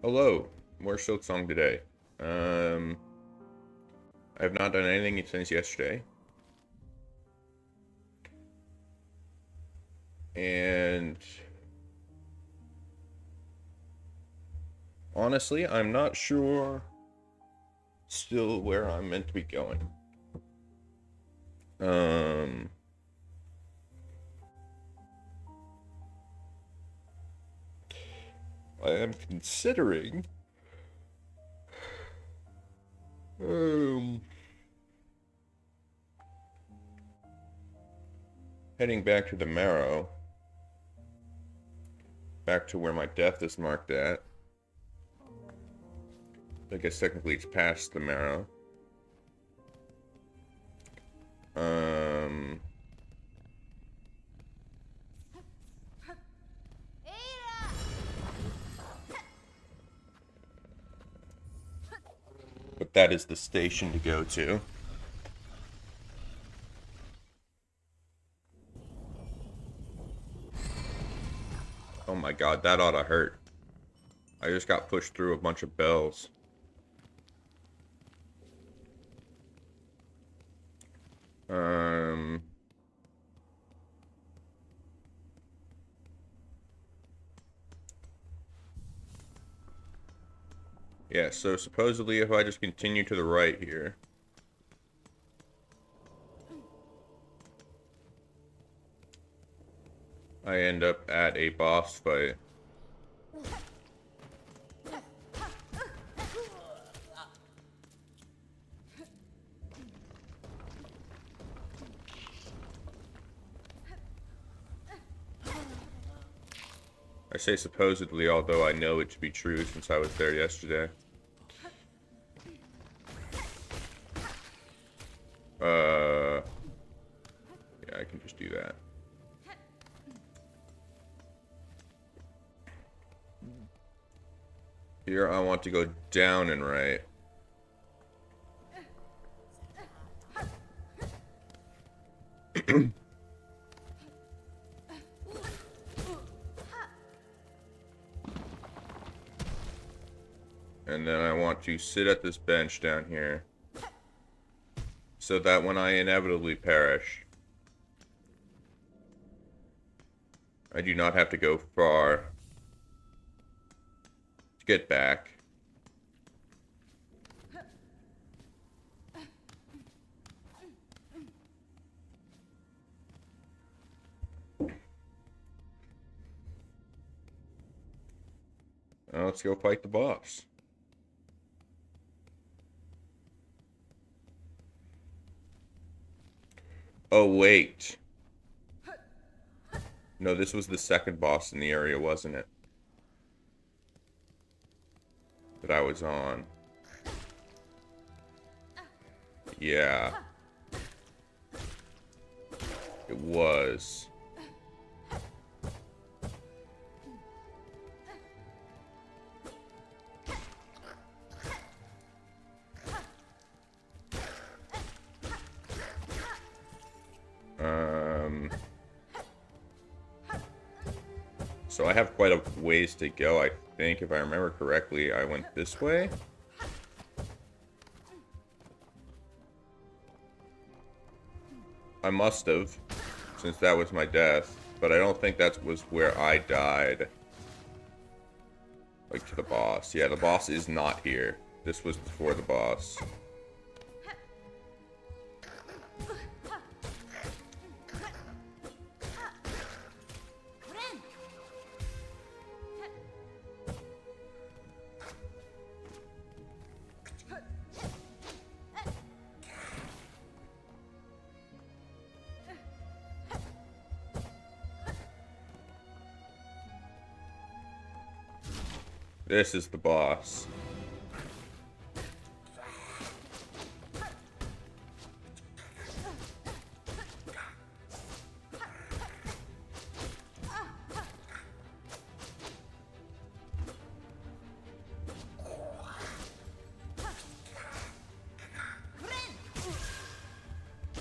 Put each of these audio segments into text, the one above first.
Hello, more Silksong today. I have not done anything since yesterday. And honestly, I'm not sure still where I'm meant to be going. Um, I am considering um heading back to the Marrow, back to where my death is marked at. I guess technically it's past the Marrow. Um, but that is the station to go to. Oh my god, that oughta hurt. I just got pushed through a bunch of bells. Um, yeah, so supposedly if I just continue to the right here, I end up at a boss fight. I say supposedly, although I know it to be true since I was there yesterday. Yeah, I can just do that. Here I want to go down and right. And then I want to sit at this bench down here, so that when I inevitably perish, I do not have to go far to get back. Now let's go fight the boss. Oh, wait. No, this was the second boss in the area, wasn't it? That I was on. Yeah. It was. So I have quite a ways to go, I think. If I remember correctly, I went this way. I must have, since that was my death. But I don't think that was where I died. Like, to the boss. Yeah, the boss is not here. This was before the boss. This is the boss.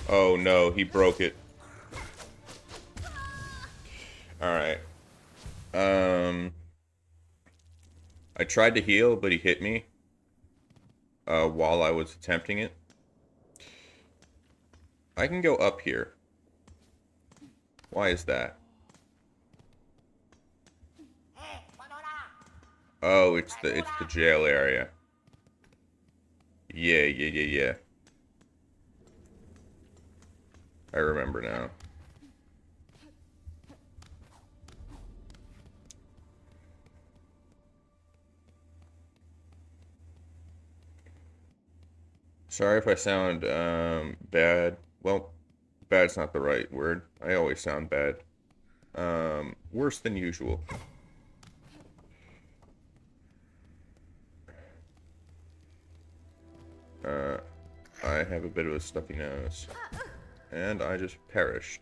Oh no, he broke it. Alright. I tried to heal, but he hit me while I was attempting it. I can go up here. Why is that? Oh, it's the jail area. Yeah. I remember now. Sorry if I sound bad. Well, bad's not the right word. I always sound bad. Worse than usual. I have a bit of a stuffy nose. And I just perished.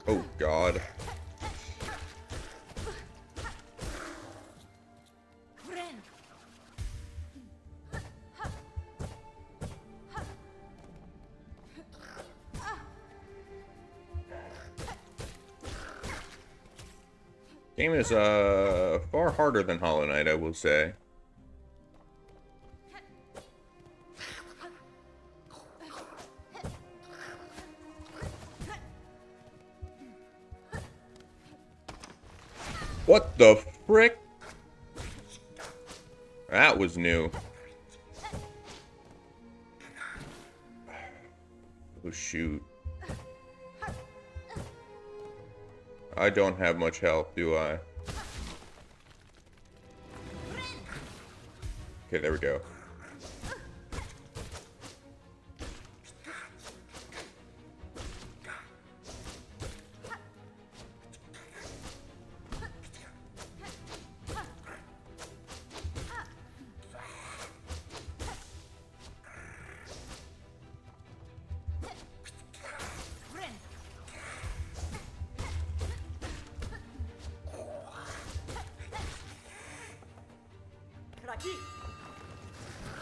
Oh, God. Game is far harder than Hollow Knight, I will say. What the frick? That was new. Oh shoot. I don't have much health, do I? Okay, there we go.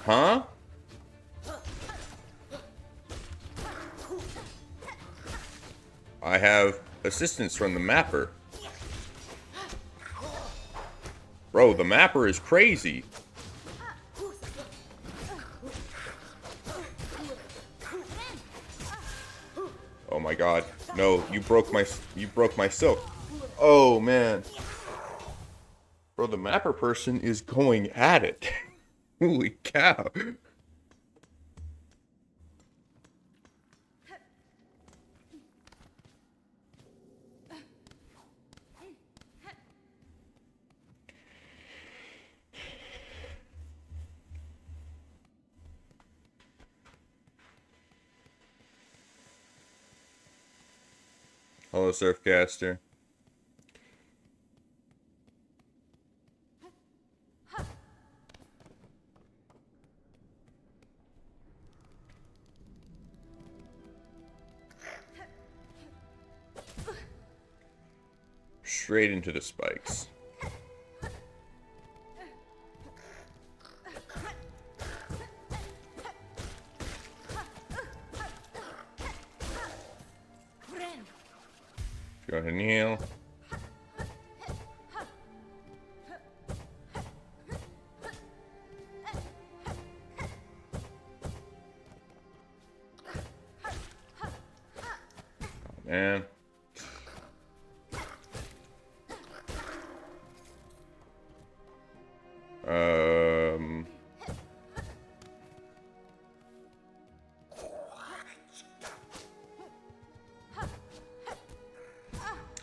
Huh? I have assistance from the mapper. Bro, the mapper is crazy. Oh my god. No, you broke my silk. Oh man. Bro, the mapper person is going at it. Holy cow. Hello, Surfcaster. Straight into the spikes. Go ahead and heal. Oh, man.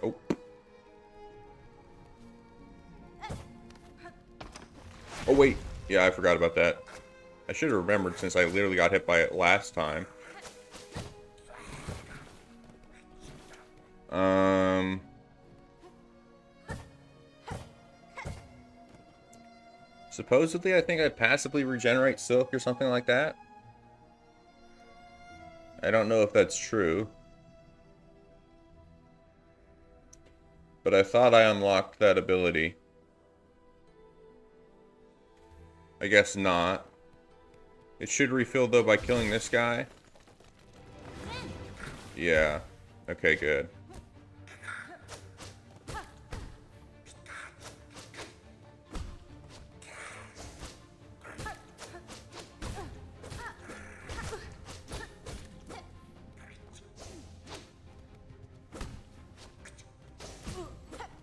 Oh. Oh, wait. Yeah, I forgot about that. I should have remembered since I literally got hit by it last time. Supposedly, I think I passively regenerate silk or something like that. I don't know if that's true. But I thought I unlocked that ability. I guess not. It should refill, though, by killing this guy. Yeah. Okay, good.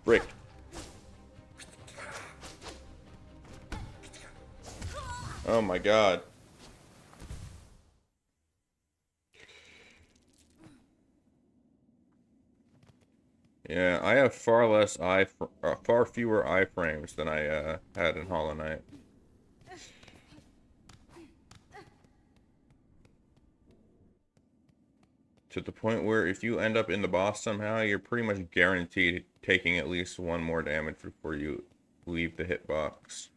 Frick. Oh my god. Yeah, I have far less far fewer iframes than I had in Hollow Knight. To the point where if you end up in the boss somehow, you're pretty much guaranteed taking at least one more damage before you leave the hitbox.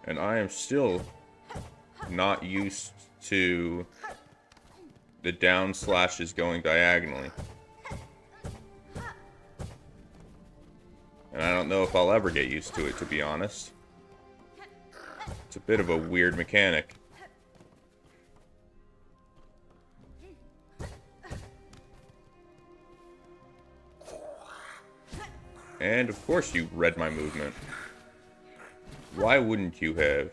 And I am still not used to the down slashes going diagonally. And I don't know if I'll ever get used to it, to be honest. It's a bit of a weird mechanic. And of course you read my movement. Why wouldn't you have?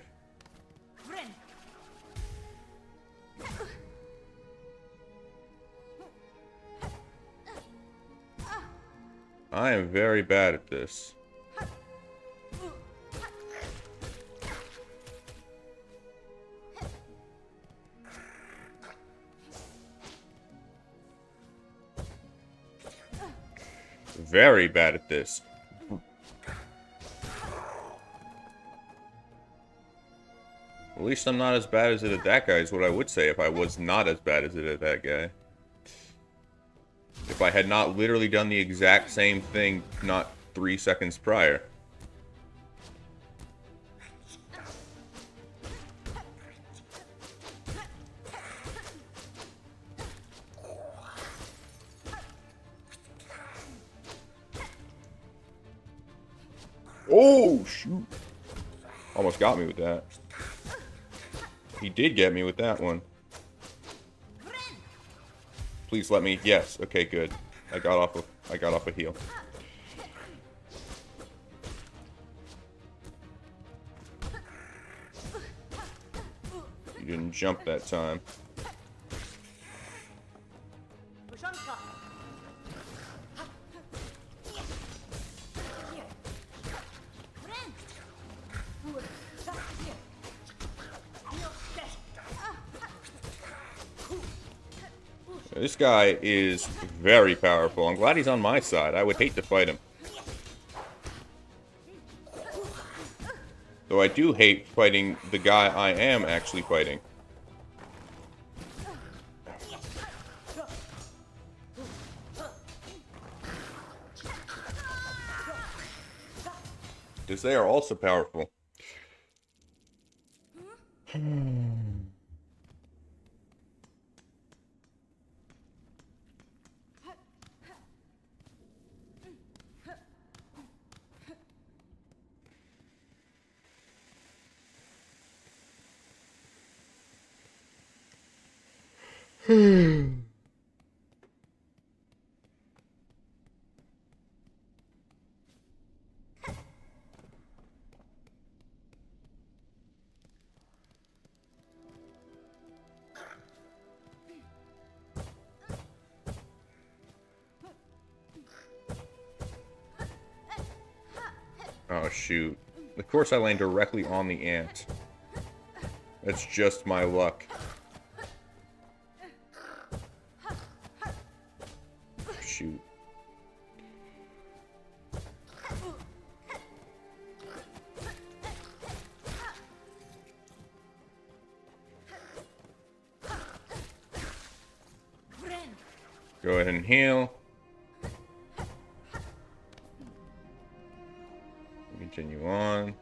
I am very bad at this. Very bad at this. At least I'm not as bad as it at that guy is what I would say if I was not as bad as it at that guy. If I had not literally done the exact same thing not 3 seconds prior. Oh, shoot. Almost got me with that. He did get me with that one. Please let me. Yes. Okay, good. I got off a heal. You didn't jump that time. This guy is very powerful. I'm glad he's on my side. I would hate to fight him. Though I do hate fighting the guy I am actually fighting. Because they are also powerful. Oh, shoot. Of course I land directly on the ant. That's just my luck. Shoot. Go ahead and heal. Continue on.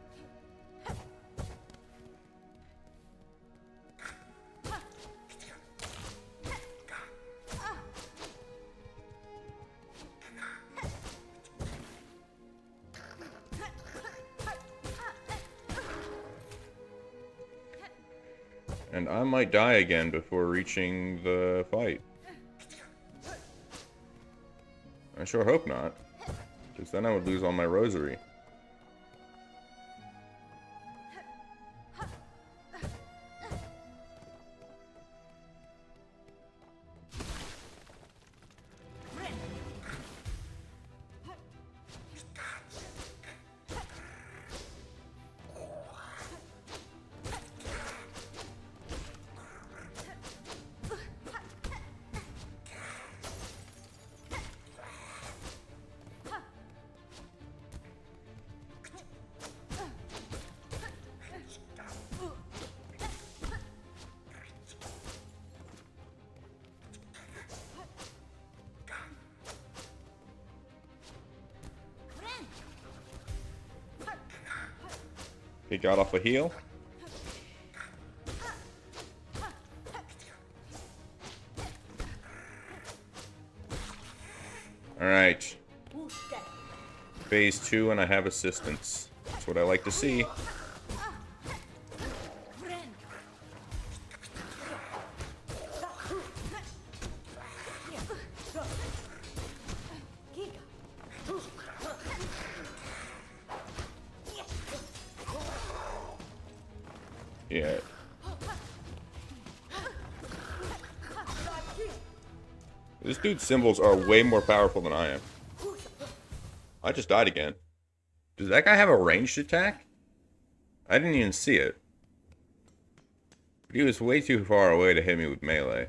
And I might die again before reaching the fight. I sure hope not. Because then I would lose all my rosary. He got off a heal. Alright. Phase 2 and I have assistance. That's what I like to see. Yeah. This dude's symbols are way more powerful than I am. I just died again. Does that guy have a ranged attack? I didn't even see it. But he was way too far away to hit me with melee.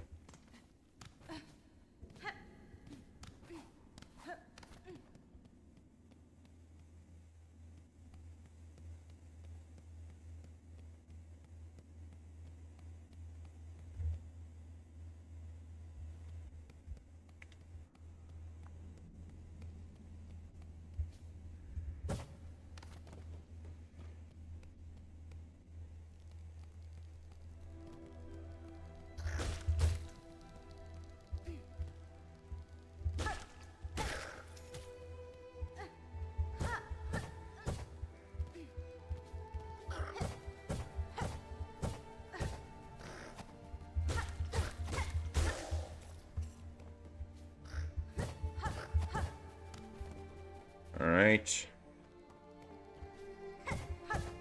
Alright.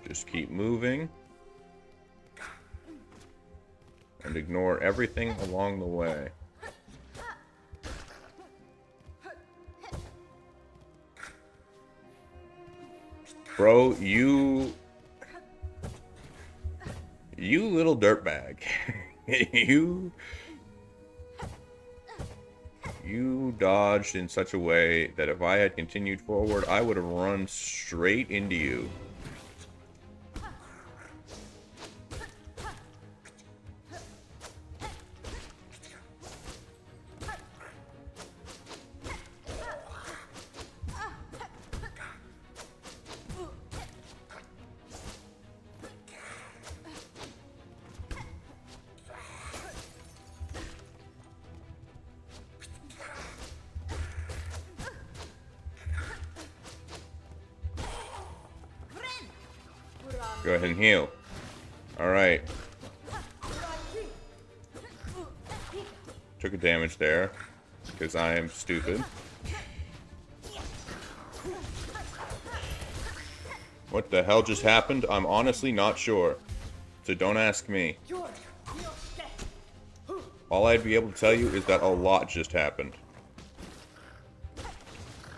Just keep moving. And ignore everything along the way. Bro, you little dirtbag. You dodged in such a way that if I had continued forward, I would have run straight into you. Go ahead and heal. Alright. Took a damage there. Because I am stupid. What the hell just happened? I'm honestly not sure. So don't ask me. All I'd be able to tell you is that a lot just happened.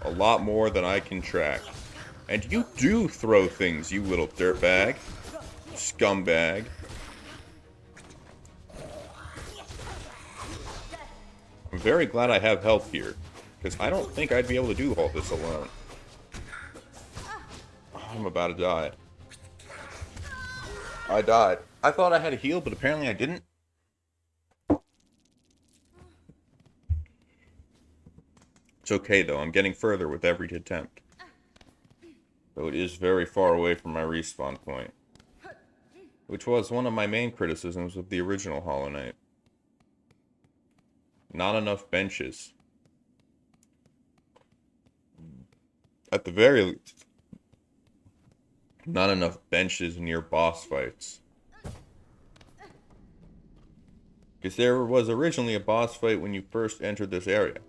A lot more than I can track. And you do throw things, you little dirtbag. Scumbag. I'm very glad I have help here. Because I don't think I'd be able to do all this alone. I'm about to die. I died. I thought I had a heal, but apparently I didn't. It's okay, though. I'm getting further with every attempt. Though it is very far away from my respawn point. Which was one of my main criticisms of the original Hollow Knight. Not enough benches. At the very least, not enough benches near boss fights. Because there was originally a boss fight when you first entered this area.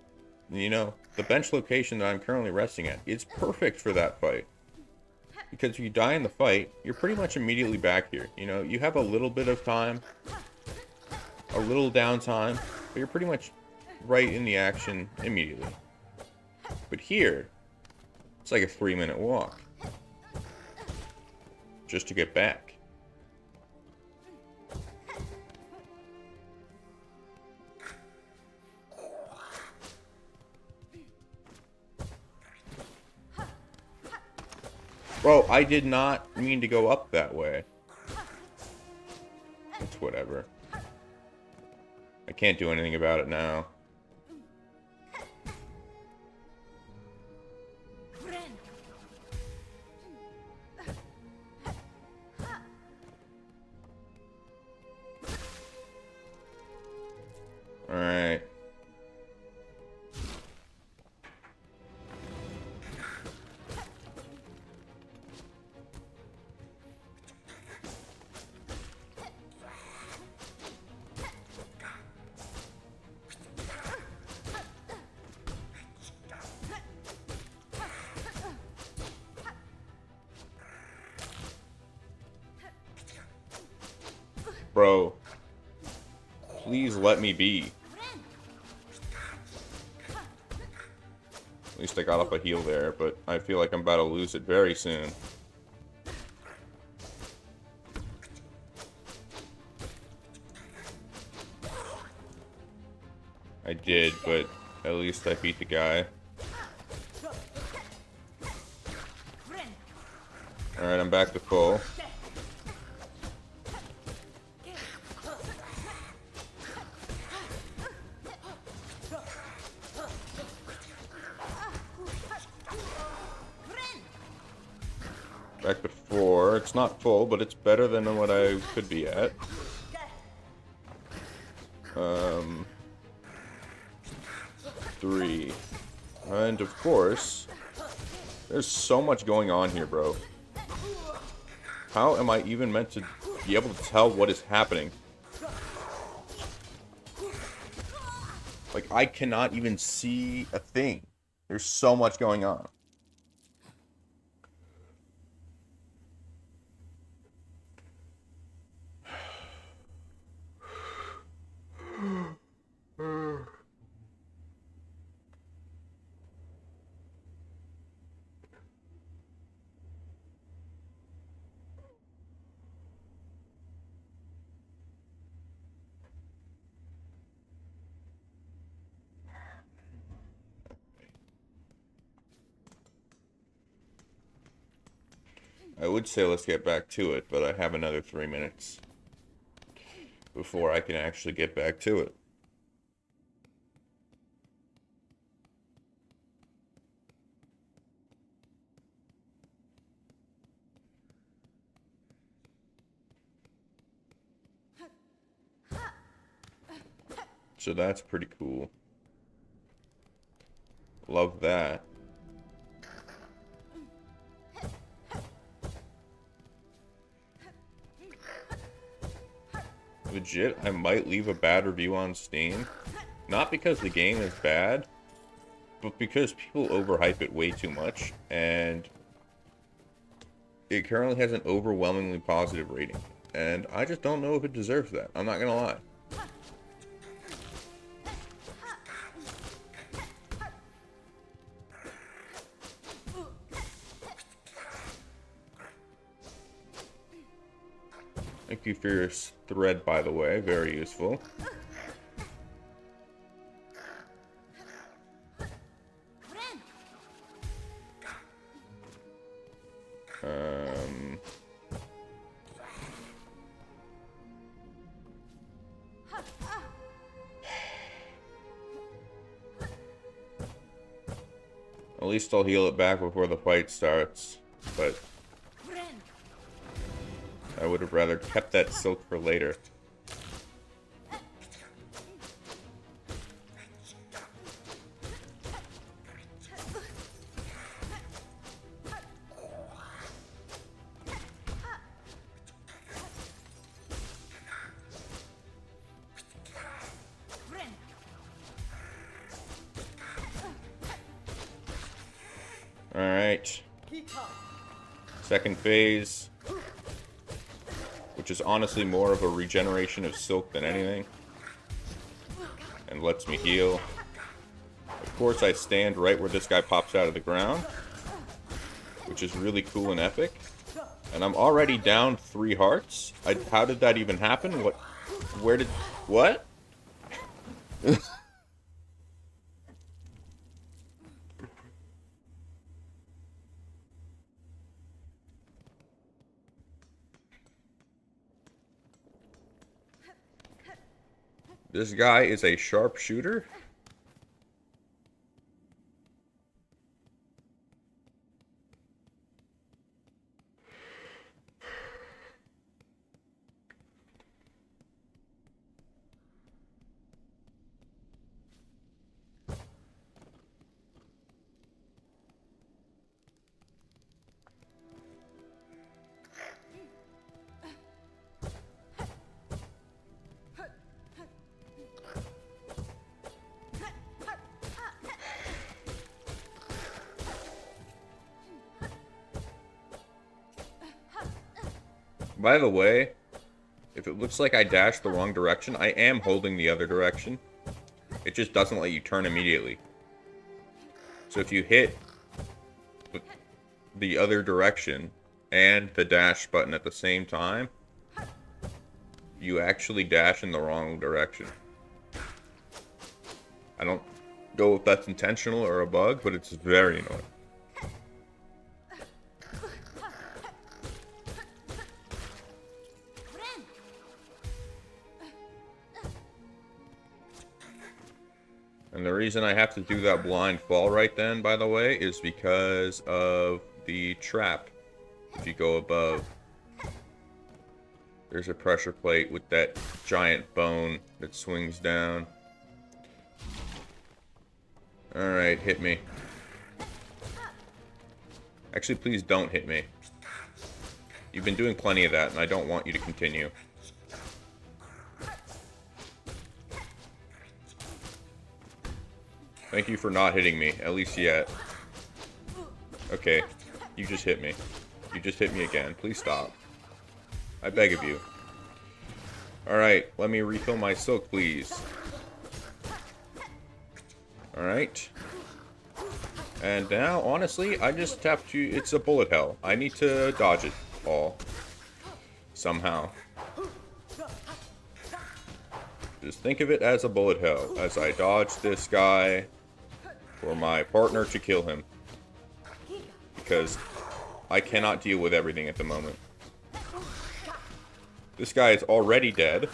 You know, the bench location that I'm currently resting at, it's perfect for that fight. Because if you die in the fight, you're pretty much immediately back here. You know, you have a little bit of time, a little downtime, but you're pretty much right in the action immediately. But here, it's like a 3-minute walk. Just to get back. Bro, I did not mean to go up that way. It's whatever. I can't do anything about it now. Alright. Bro, please let me be. At least I got up a heal there, but I feel like I'm about to lose it very soon. I did, but at least I beat the guy. Alright, I'm back to full. Back to 4. It's not full, but it's better than what I could be at. 3. And of course, there's so much going on here, bro. How am I even meant to be able to tell what is happening? Like, I cannot even see a thing. There's so much going on. I would say let's get back to it, but I have another 3 minutes before I can actually get back to it. So that's pretty cool. Love that. Legit, I might leave a bad review on Steam. Not because the game is bad, but because people overhype it way too much, and it currently has an overwhelmingly positive rating. And I just don't know if it deserves that. I'm not gonna lie. Thank you for your thread, by the way. Very useful. At least I'll heal it back before the fight starts, but I would have rather kept that silk for later. Alright. Second phase. Which is honestly more of a regeneration of silk than anything. And lets me heal. Of course, I stand right where this guy pops out of the ground. Which is really cool and epic. And I'm already down 3 hearts. How did that even happen? What? Where did... What? This guy is a sharpshooter? By the way, if it looks like I dashed the wrong direction, I am holding the other direction. It just doesn't let you turn immediately. So if you hit the other direction and the dash button at the same time, you actually dash in the wrong direction. I don't know if that's intentional or a bug, but it's very annoying. And the reason I have to do that blind fall right then, by the way, is because of the trap. If you go above, there's a pressure plate with that giant bone that swings down. Alright, hit me. Actually, please don't hit me. You've been doing plenty of that, and I don't want you to continue. Thank you for not hitting me, at least yet. Okay, you just hit me. You just hit me again. Please stop. I beg of you. Alright, let me refill my silk, please. Alright. And now, honestly, I just have to... It's a bullet hell. I need to dodge it all. Somehow. Just think of it as a bullet hell. As I dodge this guy for my partner to kill him. Because I cannot deal with everything at the moment. This guy is already dead.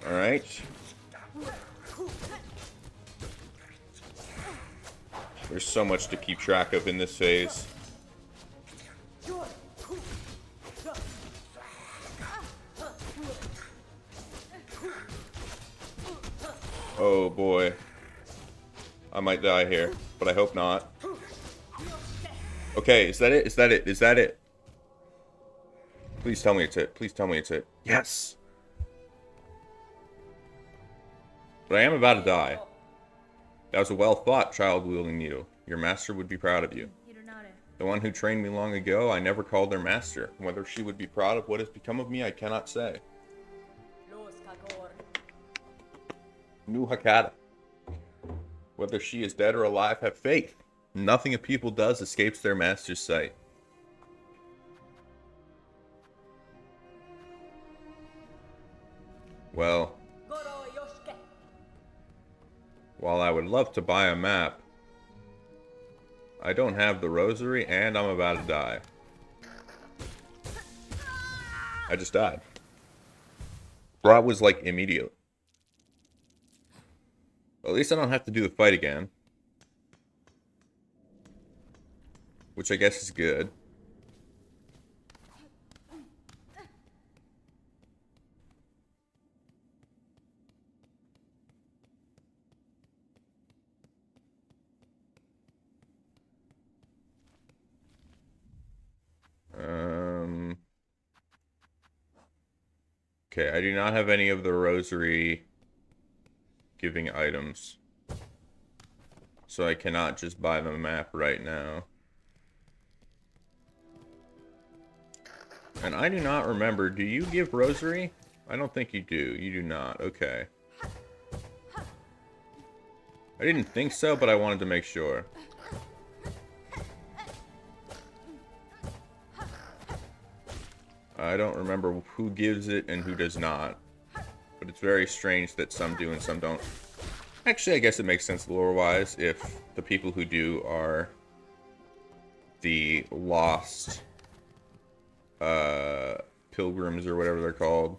Alright. There's so much to keep track of in this phase. Oh boy. I might die here, but I hope not. Okay, is that it? Is that it? Is that it? Please tell me it's it. Please tell me it's it. Yes! But I am about to die. That was a well-thought child-wielding needle. Your master would be proud of you. The one who trained me long ago, I never called their master. Whether she would be proud of what has become of me, I cannot say. Nu Hakata. Whether she is dead or alive, have faith. Nothing a people does escapes their master's sight. Well, while I would love to buy a map, I don't have the rosary and I'm about to die. I just died. That was like immediate. At least I don't have to do the fight again. Which I guess is good. Okay, I do not have any of the rosary giving items. So I cannot just buy the map right now. And I do not remember, do you give rosary? I don't think you do. You do not. Okay. I didn't think so, but I wanted to make sure. I don't remember who gives it and who does not. But it's very strange that some do and some don't. Actually, I guess it makes sense lore-wise if the people who do are the lost pilgrims or whatever they're called.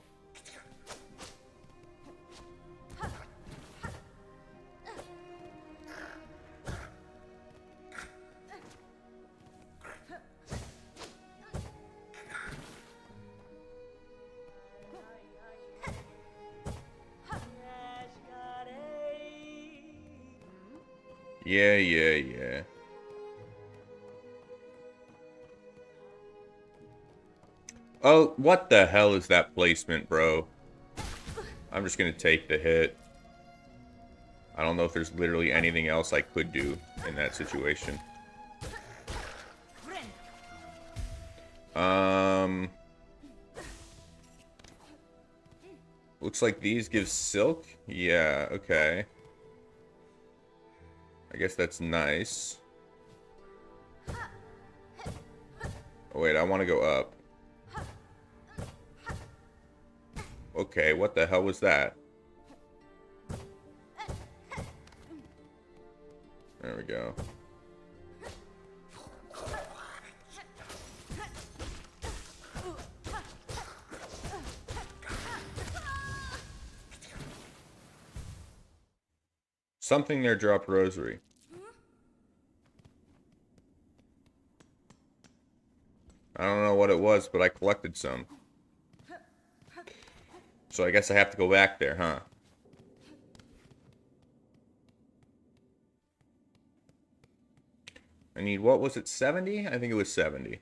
Yeah. Oh, what the hell is that placement, bro? I'm just gonna take the hit. I don't know if there's literally anything else I could do in that situation. Looks like these give silk? Yeah, okay. I guess that's nice. Oh, wait, I want to go up. Okay, what the hell was that? There we go. Something there dropped rosary. I don't know what it was, but I collected some. So I guess I have to go back there, huh? I need, what was it, 70? I think it was 70.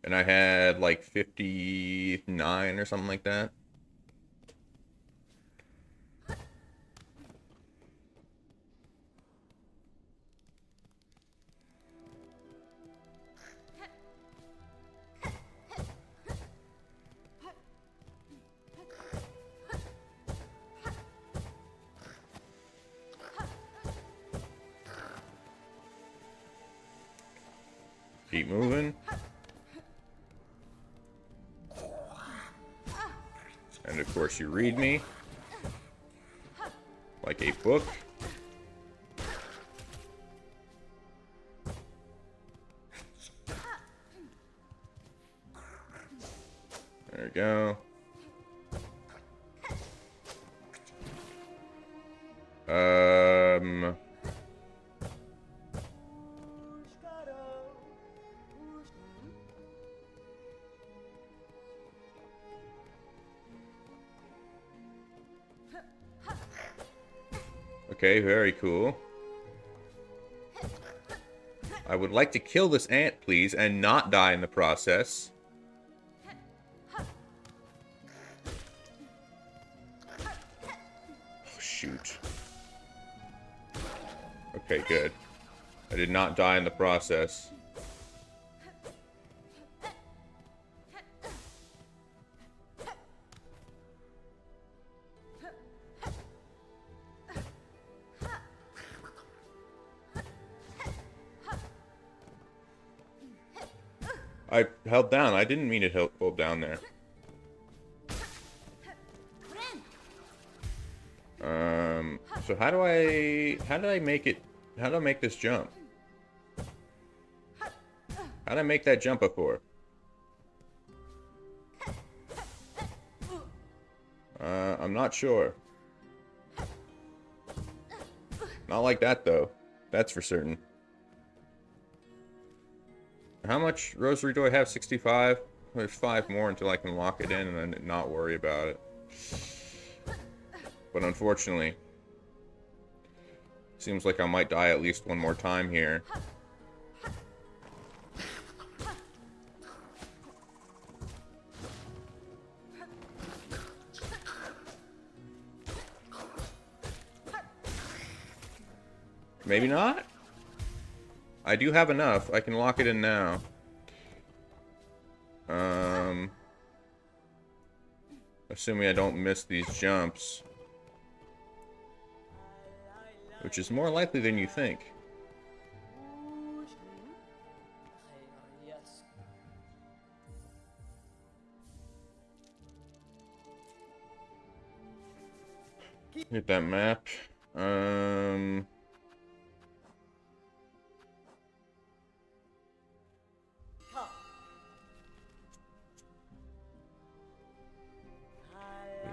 And I had like 59 or something like that. Keep moving. And of course you read me. Like a book. There we go. Okay, very cool. I would like to kill this ant, please, and not die in the process. Oh, shoot. Okay, good. I did not die in the process. I held down. I didn't mean to hold down there. So how do I make it, how do I make this jump? How did I make that jump before? I'm not sure. Not like that, though. That's for certain. How much rosary do I have? 65? There's 5 more until I can lock it in and then not worry about it. But unfortunately, seems like I might die at least one more time here. Maybe not? I do have enough. I can lock it in now. Assuming I don't miss these jumps. Which is more likely than you think. Hit that map.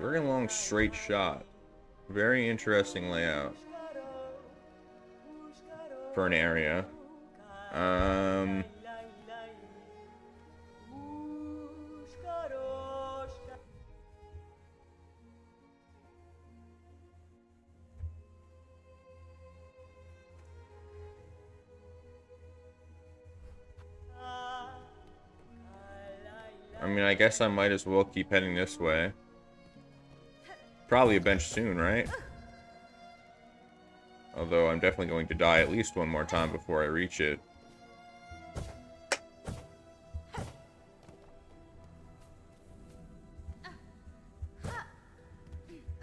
Very long straight shot. Very interesting layout for an area. I mean, I guess I might as well keep heading this way. Probably a bench soon, right? Although I'm definitely going to die at least one more time before I reach it.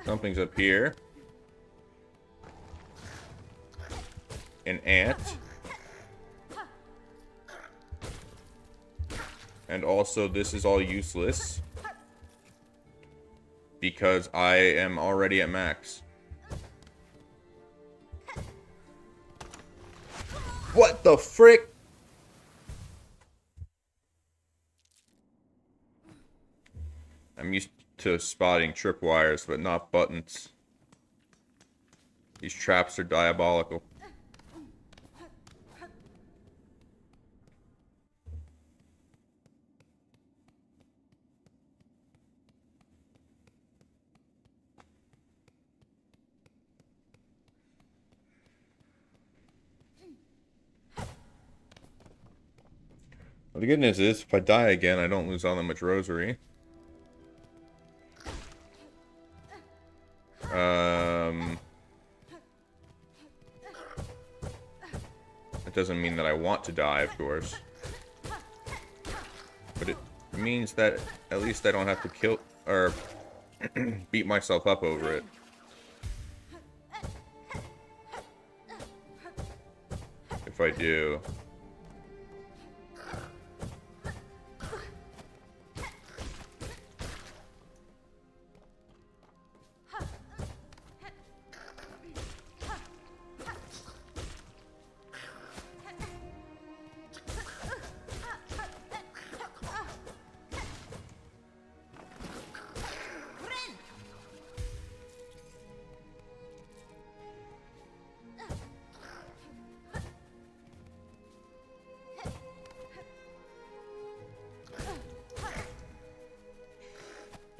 Something's up here. An ant. And also, this is all useless. Because I am already at max. What the frick? I'm used to spotting tripwires, but not buttons. These traps are diabolical. Well, the good news is, if I die again, I don't lose all that much rosary. It doesn't mean that I want to die, of course. But it means that at least I don't have to kill or beat myself up over it. If I do.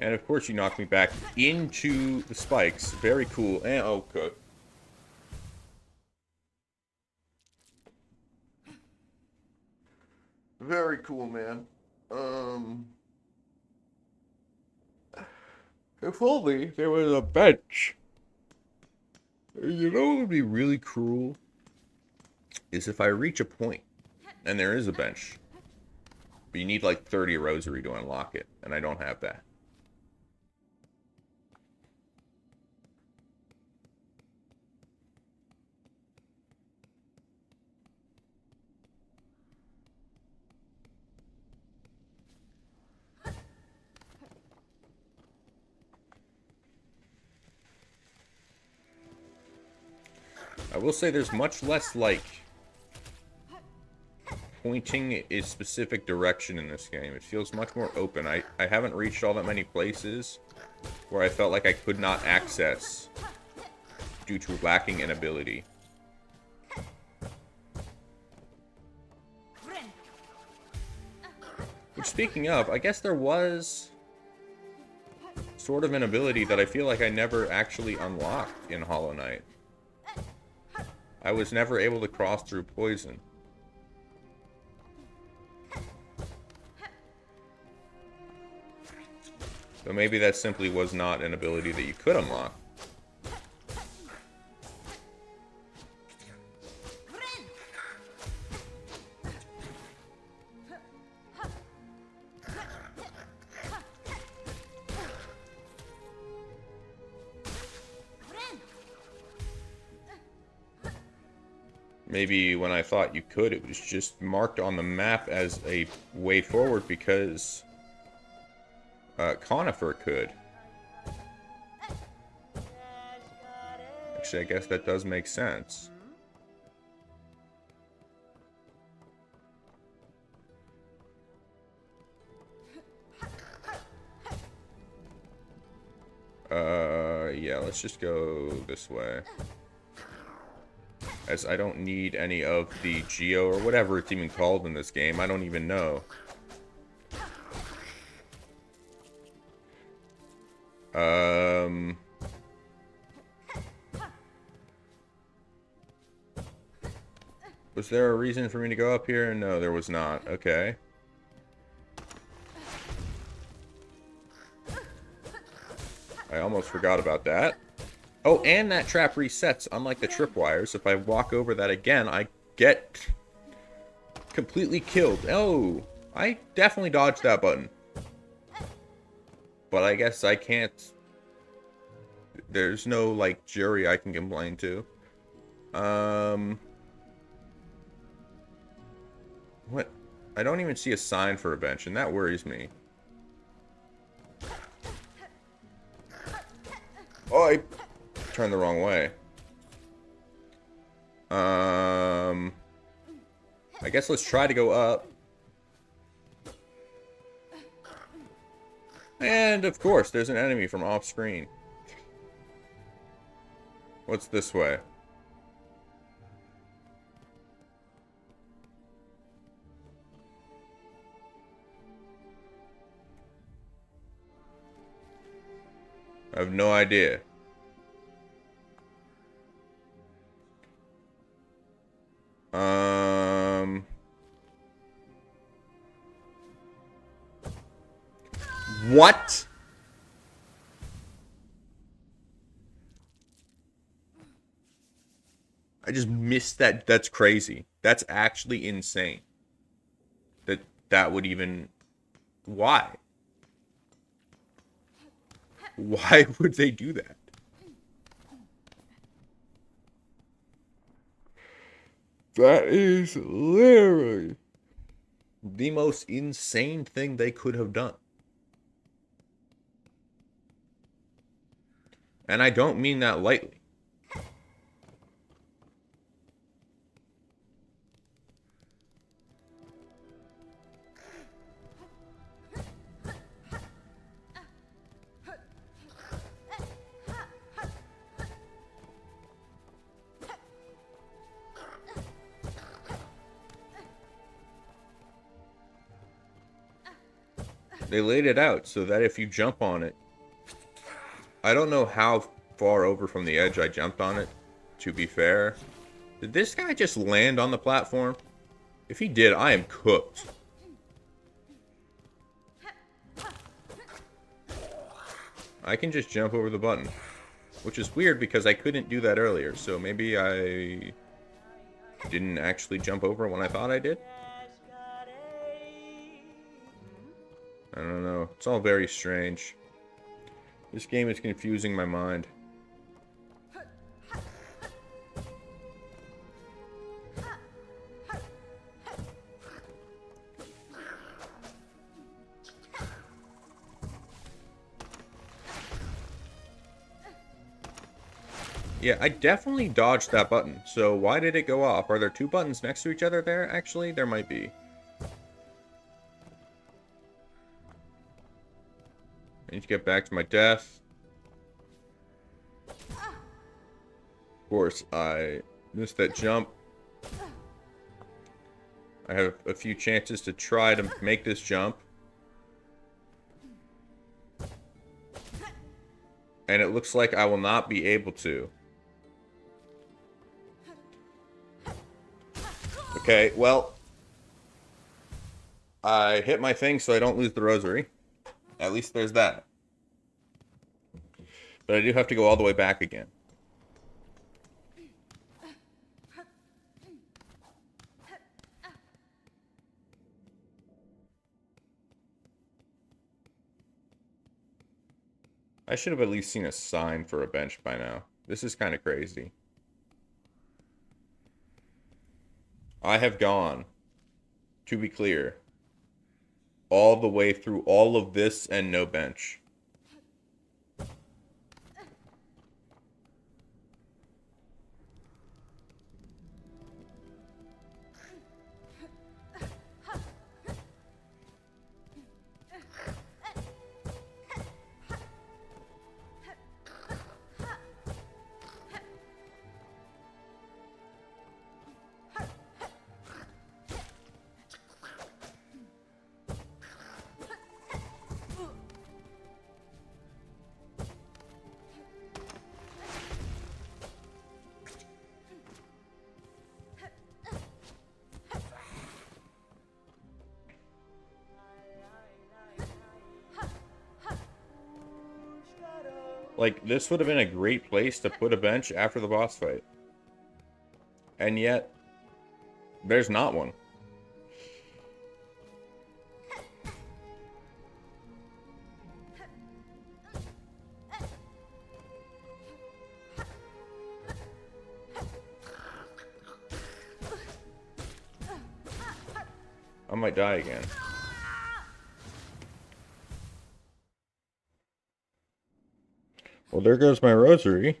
And of course you knocked me back into the spikes. Very cool. And oh good. Very cool, man. If only there was a bench. You know what would be really cruel? Is if I reach a point, and there is a bench. But you need like 30 rosary to unlock it, and I don't have that. I will say there's much less, like, pointing a specific direction in this game. It feels much more open. I haven't reached all that many places where I felt like I could not access due to lacking an ability. Which, speaking of, I guess there was sort of an ability that I feel like I never actually unlocked in Hollow Knight. I was never able to cross through poison. So maybe that simply was not an ability that you could unlock. Maybe when I thought you could, it was just marked on the map as a way forward because Conifer could. Actually, I guess that does make sense. Yeah, let's just go this way. As I don't need any of the Geo or whatever it's even called in this game. I don't even know. Was there a reason for me to go up here? No, there was not. Okay. I almost forgot about that. Oh, and that trap resets, unlike the tripwires. If I walk over that again, I get completely killed. Oh, I definitely dodged that button. But I guess I can't... There's no, like, jury I can complain to. What? I don't even see a sign for a bench, and that worries me. Oh, I turned the wrong way. I guess let's try to go up. And, of course, there's an enemy from off-screen. What's this way? I have no idea. What? I just missed that. That's crazy. That's actually insane. That would even... Why? Why would they do that? That is literally the most insane thing they could have done. And I don't mean that lightly. They laid it out so that if you jump on it... I don't know how far over from the edge I jumped on it, to be fair. Did this guy just land on the platform? If he did, I am cooked. I can just jump over the button. Which is weird because I couldn't do that earlier, so maybe I didn't actually jump over when I thought I did? I don't know. It's all very strange. This game is confusing my mind. Yeah, I definitely dodged that button. So why did it go off? Are there two buttons next to each other there? Actually, there might be. I need to get back to my death. Of course, I missed that jump. I have a few chances to try to make this jump. And it looks like I will not be able to. Okay, well, I hit my thing so I don't lose the rosary. At least there's that. But I do have to go all the way back again. I should have at least seen a sign for a bench by now. This is kind of crazy. I have gone, to be clear, all the way through all of this and no bench. Like, this would have been a great place to put a bench after the boss fight. And yet, there's not one. I might die again. Well, there goes my rosary.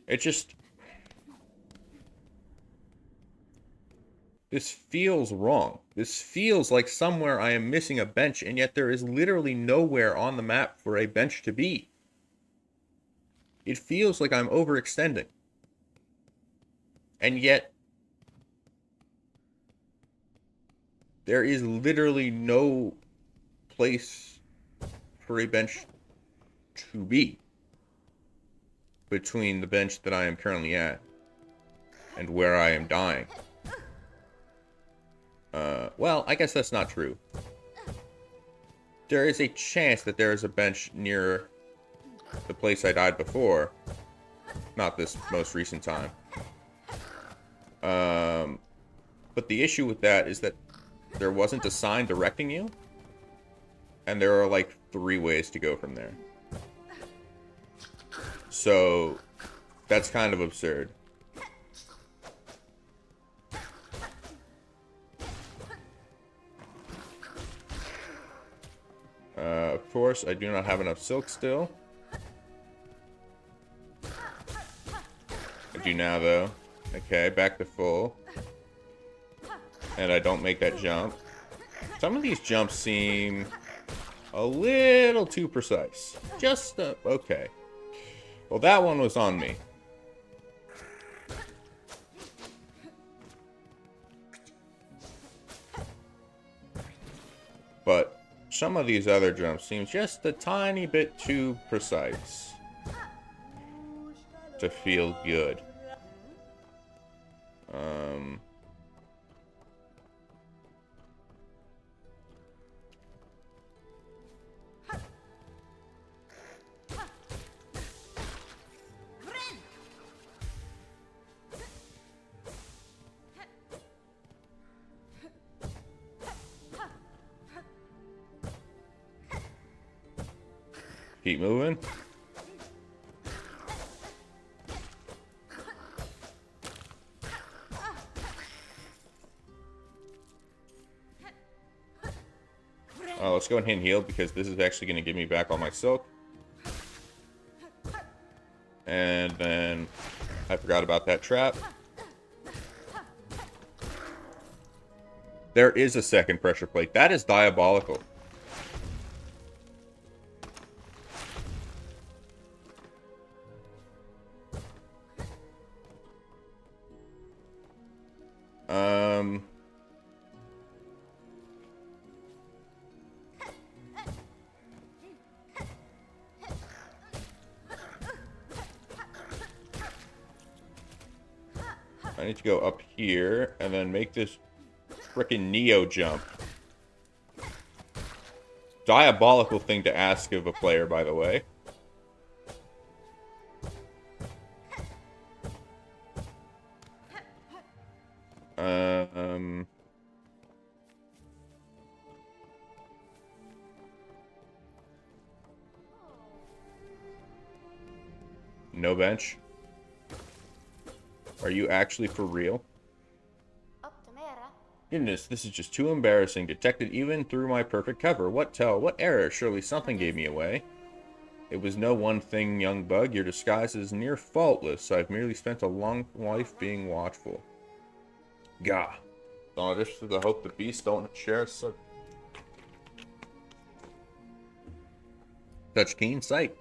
It just... This feels wrong. This feels like somewhere I am missing a bench, and yet there is literally nowhere on the map for a bench to be. It feels like I'm overextending. And yet, there is literally no place for a bench to be between the bench that I am currently at and where I am dying. Well, I guess that's not true. There is a chance that there is a bench near the place I died before. Not this most recent time. But the issue with that is that there wasn't a sign directing you. And there are like 3 ways to go from there. So, that's kind of absurd. Of course, I do not have enough silk still. I do now, though. Okay, back to full. And I don't make that jump. Some of these jumps seem a little too precise. Just, okay. Well, that one was on me. But some of these other jumps seem just a tiny bit too precise to feel good. Keep moving. Oh, let's go ahead and heal because this is actually going to give me back all my silk. And then I forgot about that trap. There is a second pressure plate. That is diabolical. I need to go up here and then make this frickin' Neo jump. Diabolical thing to ask of a player, by the way. No bench? Are you actually for real? Goodness, this is just too embarrassing. Detected even through my perfect cover. What tell? What error? Surely something gave me away. It was no one thing, young bug. Your disguise is near faultless. I've merely spent a long life being watchful. Gah. Just for the hope the beasts don't share such keen sight.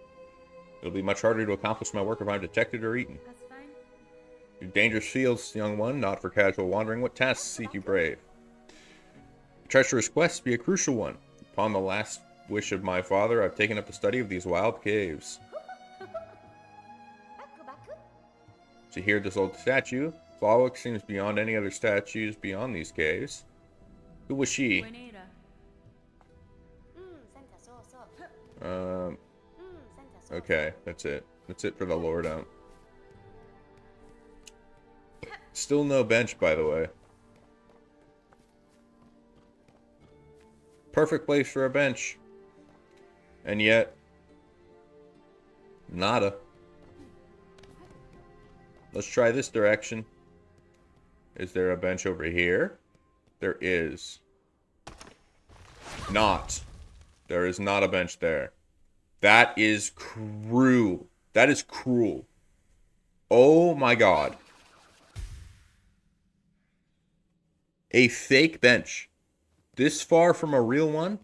It'll be much harder to accomplish my work if I'm detected or eaten. Your dangerous fields, young one, not for casual wandering. What tasks seek you brave? A treacherous quest be a crucial one. Upon the last wish of my father, I've taken up the study of these wild caves. To hear this old statue, Flawwick seems beyond any other statues beyond these caves. Who was she? Okay, that's it. That's it for the lore dump. Still no bench, by the way. Perfect place for a bench. And yet, nada. Let's try this direction. Is there a bench over here? There is. Not. There is not a bench there. That is cruel. That is cruel. Oh my god. A fake bench. This far from a real one?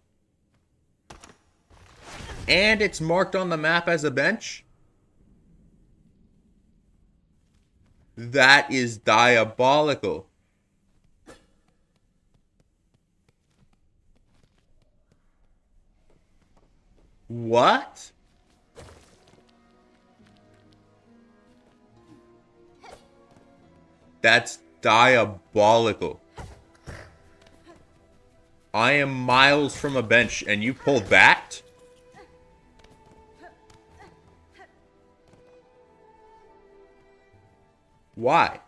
And it's marked on the map as a bench? That is diabolical. What? That's diabolical. I am miles from a bench and you pull that? Why?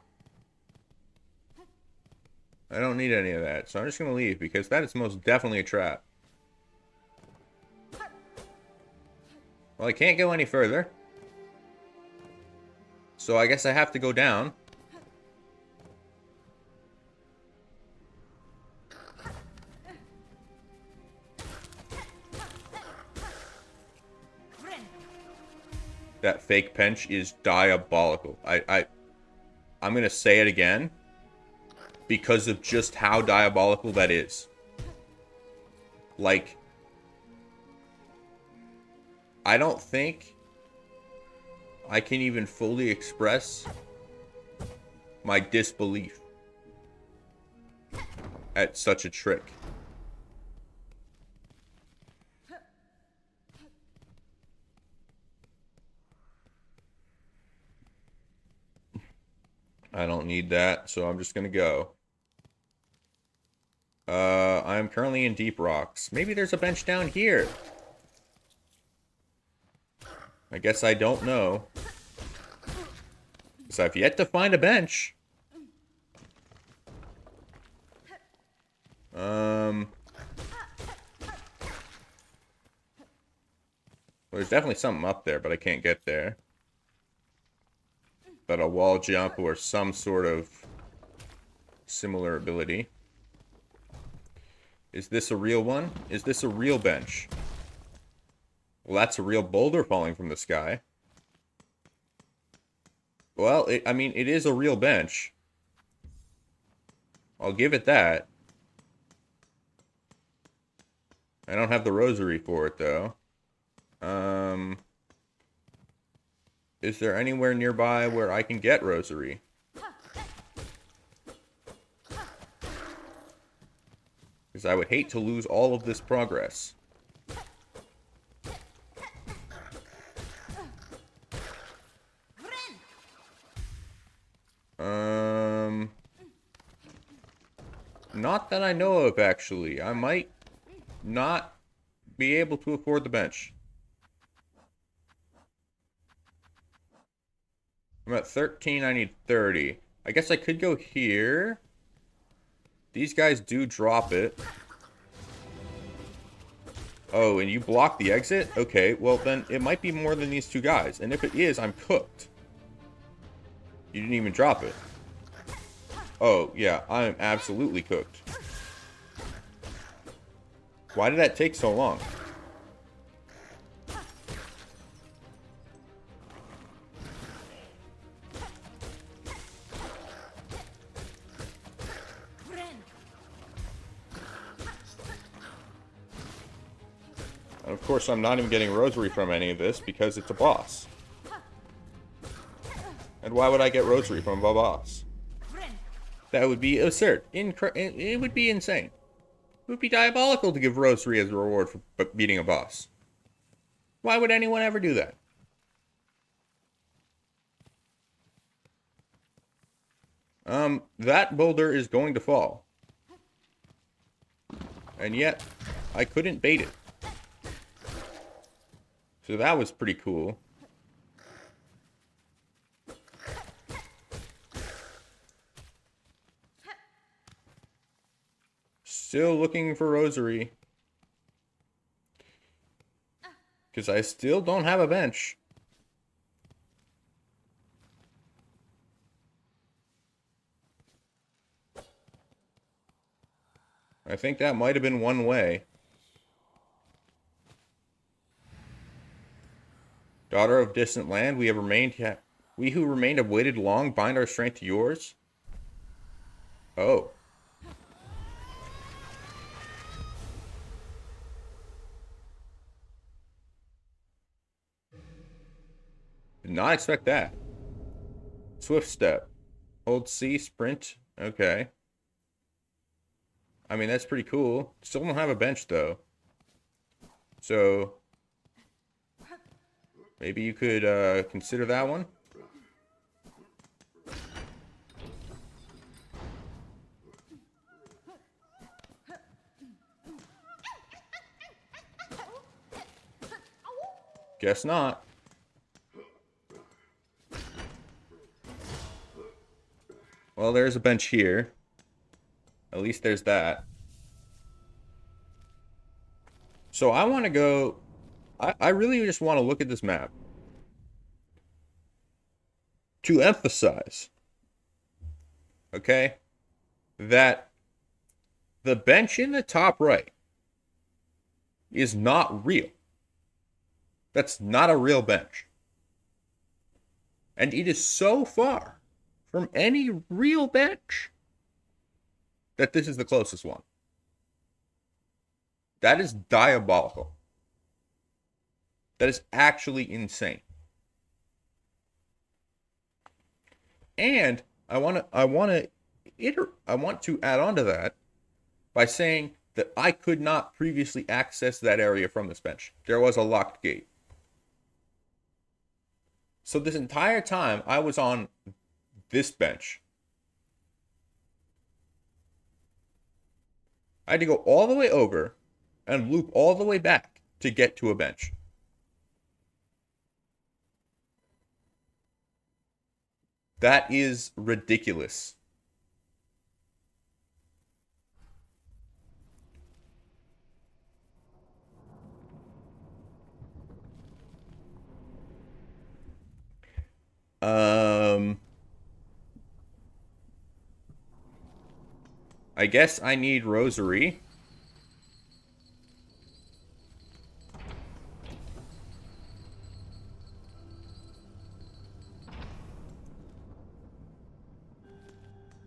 I don't need any of that, so I'm just going to leave because that is most definitely a trap. Well, I can't go any further. So I guess I have to go down. That fake bench is diabolical. I'm going to say it again because of just how diabolical that is. Like, I don't think I can even fully express my disbelief at such a trick. I don't need that, so I'm just gonna go. I'm currently in Deep Rocks. Maybe there's a bench down here. I guess I don't know. Because I've yet to find a bench. Well, there's definitely something up there, but I can't get there. But a wall jump or some sort of similar ability. Is this a real one? Is this a real bench? Well, that's a real boulder falling from the sky. Well, I mean, it is a real bench. I'll give it that. I don't have the rosary for it, though. Is there anywhere nearby where I can get rosary? Because I would hate to lose all of this progress. Not that I know of, actually. I might not be able to afford the bench. I'm at 13, I need 30. I guess I could go here. These guys do drop it. Oh, and you blocked the exit? Okay, well then it might be more than these two guys. And if it is, I'm cooked. You didn't even drop it. Oh, yeah, I'm absolutely cooked. Why did that take so long? And of course, I'm not even getting rosary from any of this because it's a boss. And why would I get rosary from a boss? That would be absurd. It would be insane. It would be diabolical to give rosary as a reward for beating a boss. Why would anyone ever do that? That boulder is going to fall. And yet, I couldn't bait it. So that was pretty cool. Still looking for rosary. Because I still don't have a bench. I think that might have been one way. Daughter of distant land, we who remained have waited long, bind our strength to yours. Oh. Did not expect that. Swift step. Hold C, sprint. Okay. I mean, that's pretty cool. Still don't have a bench, though. So, maybe you could consider that one. Guess not. Well, there's a bench here. At least there's that. So I want to go... I really just want to look at this map. To emphasize, okay, that the bench in the top right is not real. That's not a real bench. And it is so far from any real bench that this is the closest one. That is diabolical. That is actually insane. And I want to add on to that by saying that I could not previously access that area from this bench. There was a locked gate. So this entire time I was on this bench. I had to go all the way over and loop all the way back to get to a bench. That is ridiculous. I guess I need rosary.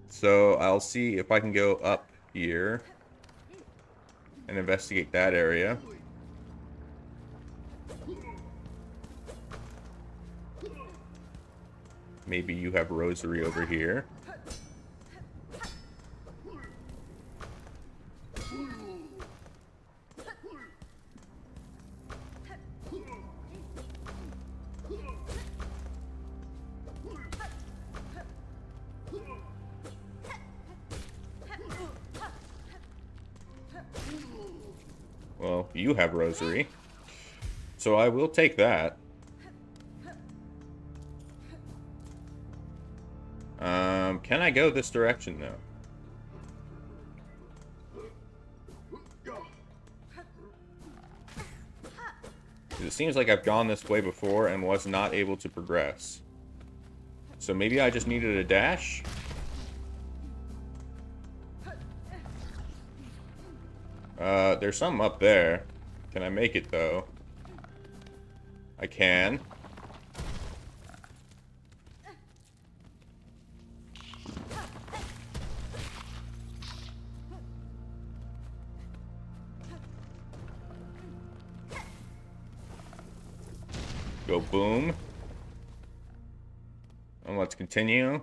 So I'll see if I can go up here and investigate that area. Maybe you have rosary over here. Well, you have rosary. So I will take that. Can I go this direction, though? It seems like I've gone this way before and was not able to progress. So maybe I just needed a dash? There's something up there. Can I make it, though? I can. Go boom. And let's continue.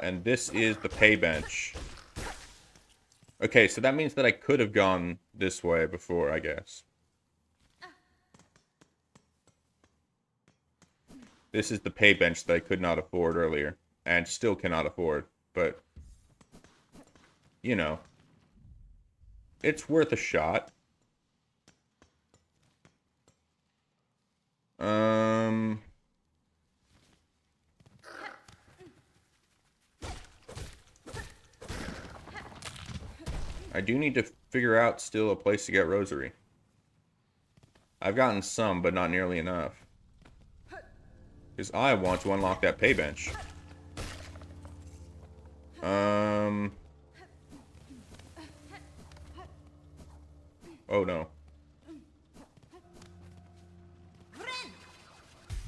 And this is the pay bench. Okay, so that means that I could have gone this way before, I guess. This is the pay bench that I could not afford earlier. And still cannot afford. But, you know. It's worth a shot. I do need to figure out still a place to get rosary. I've gotten some, but not nearly enough. Because I want to unlock that pay bench. Oh no.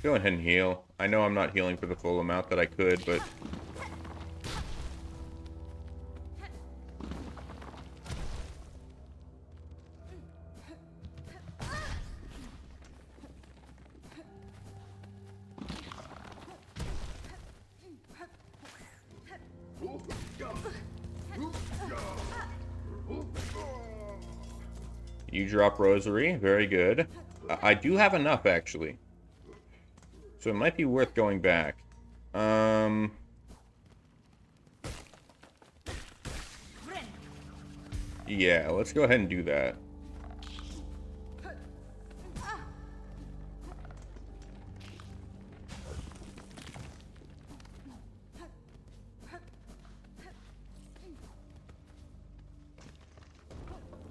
Go ahead and heal. I know I'm not healing for the full amount that I could, but... You drop rosary. Very good. I do have enough, actually. So it might be worth going back. Yeah, let's go ahead and do that.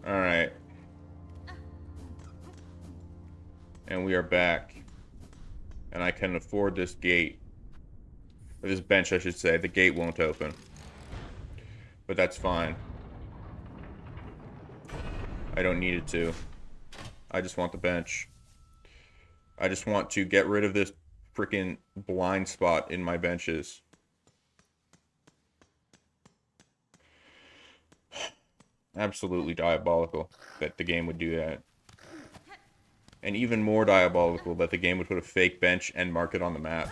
Alright. And we are back. And I can afford this gate. Or this bench, I should say. The gate won't open. But that's fine. I don't need it to. I just want the bench. I just want to get rid of this freaking blind spot in my benches. Absolutely diabolical that the game would do that. And even more diabolical that the game would put a fake bench and mark it on the map.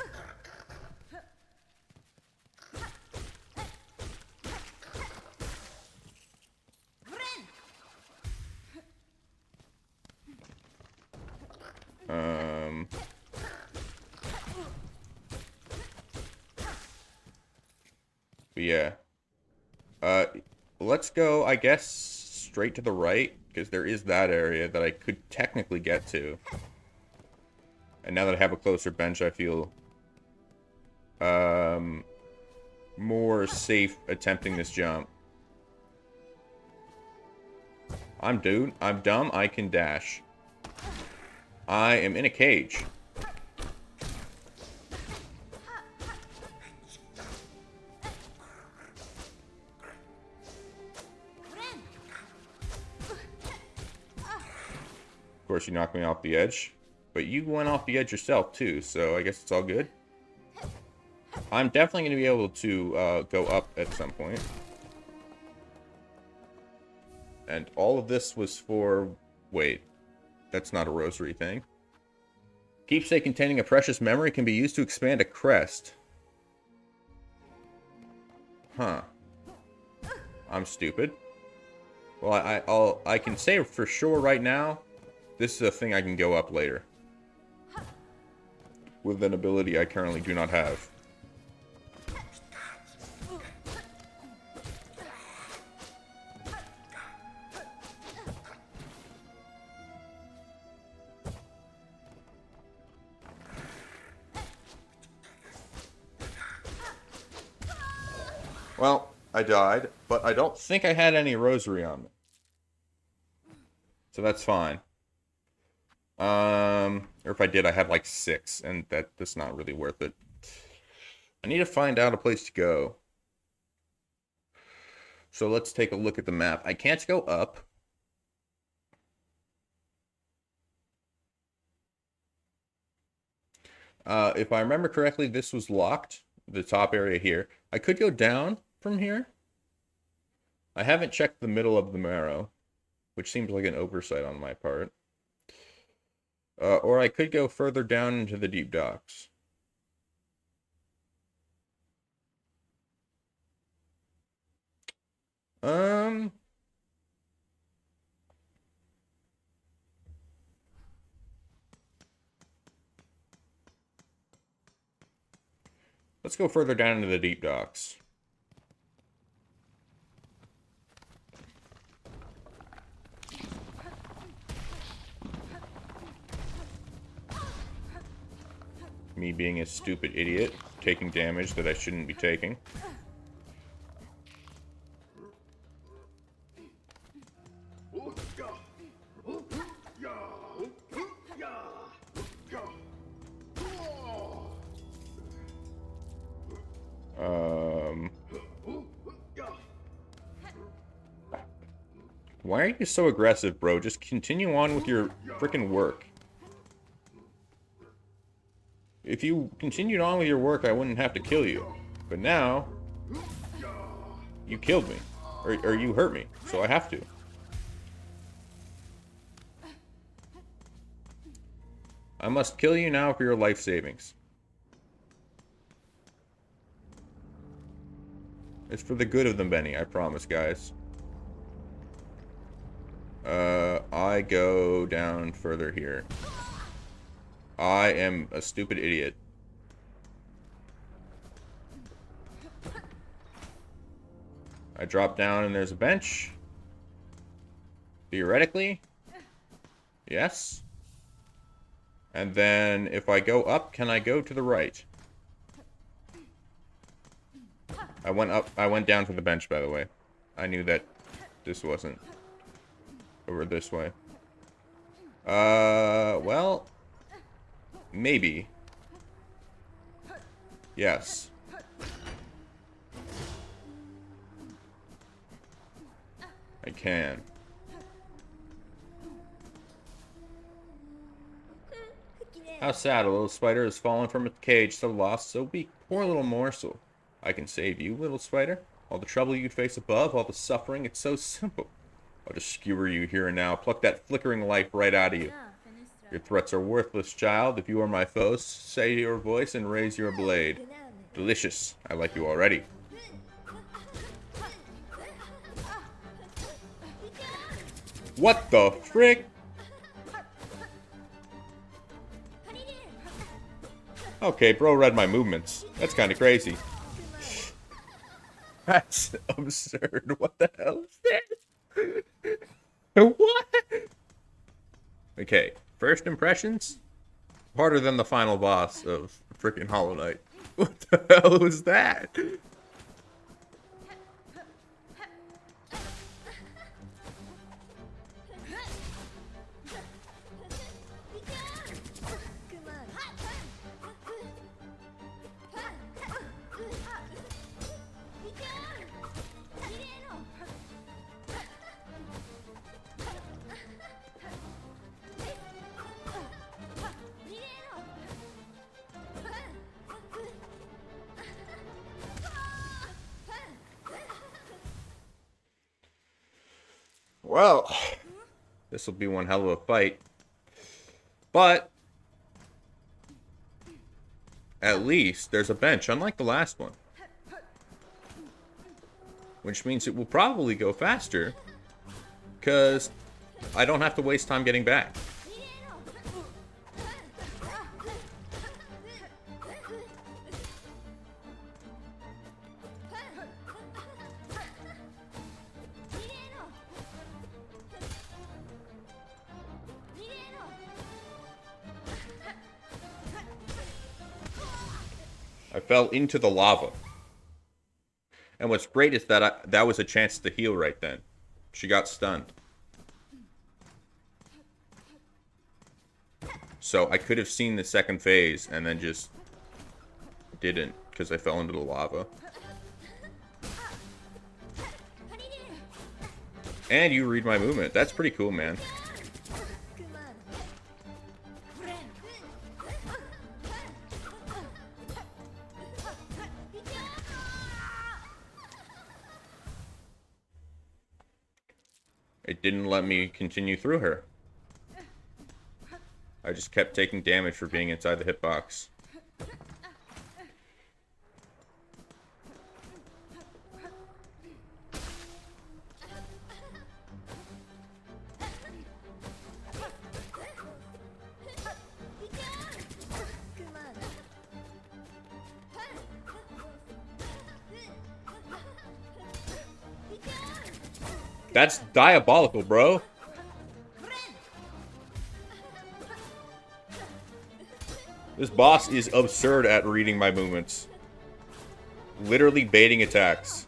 But yeah. Let's go, I guess, straight to the right, because there is that area that I could technically get to. And now that I have a closer bench, I feel more safe attempting this jump. I'm dumb, I can dash. I am in a cage. Of course, you knocked me off the edge. But you went off the edge yourself, too, so I guess it's all good. I'm definitely going to be able to go up at some point. And all of this was for... Wait. That's not a rosary thing. Keepsake containing a precious memory can be used to expand a crest. Huh. I'm stupid. Well, I can say for sure right now, this is a thing I can go up later. With an ability I currently do not have. Well, I died, but I don't think I had any rosary on me. So that's fine. Or if I did, I had like 6, and that's not really worth it. I need to find out a place to go. So let's take a look at the map. I can't go up. If I remember correctly, this was locked, the top area here. I could go down from here. I haven't checked the middle of the marrow, which seems like an oversight on my part. Or I could go further down into the deep docks. Let's go further down into the deep docks. Me being a stupid idiot, taking damage that I shouldn't be taking. Why are you so aggressive, bro? Just continue on with your freaking work. If you continued on with your work, I wouldn't have to kill you. But now, you killed me. Or you hurt me, so I have to. I must kill you now for your life savings. It's for the good of them, Benny, I promise, guys. I go down further here. I am a stupid idiot. I drop down and there's a bench. Theoretically. Yes. And then if I go up, can I go to the right? I went up. I went down for the bench, by the way. I knew that this wasn't over this way. Well, maybe. Yes. I can. How sad, a little spider has fallen from its cage, so lost, so weak. Poor little morsel. I can save you, little spider. All the trouble you'd face above, all the suffering, it's so simple. I'll just skewer you here and now, pluck that flickering life right out of you. Your threats are worthless, child. If you are my foes, say your voice and raise your blade. Delicious. I like you already. What the frick? Okay, bro read my movements. That's kind of crazy. That's absurd. What the hell is this? What? Okay, first impressions? Harder than the final boss of freaking Hollow Knight. What the hell was that? Well, this will be one hell of a fight. But at least there's a bench, unlike the last one. Which means it will probably go faster, because I don't have to waste time getting back. I fell into the lava. And what's great is that that was a chance to heal right then. She got stunned. So I could have seen the second phase and then just didn't because I fell into the lava. And you read my movement. That's pretty cool, man. It didn't let me continue through her. I just kept taking damage for being inside the hitbox. That's diabolical, bro. This boss is absurd at reading my movements. Literally baiting attacks.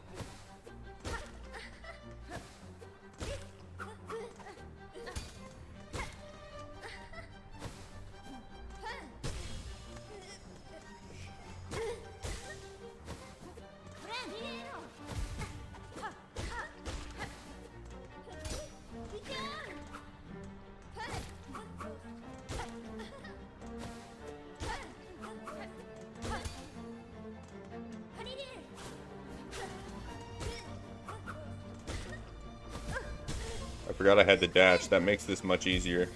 I forgot I had the dash. That makes this much easier.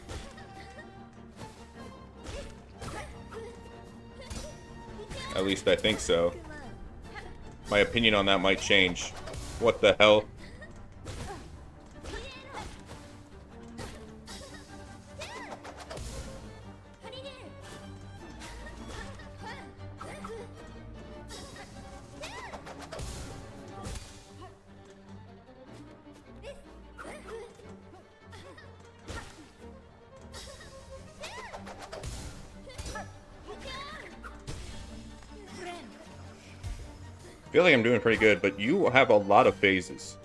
At least I think so. My opinion on that might change. What the hell? I feel like I'm doing pretty good, but you have a lot of phases.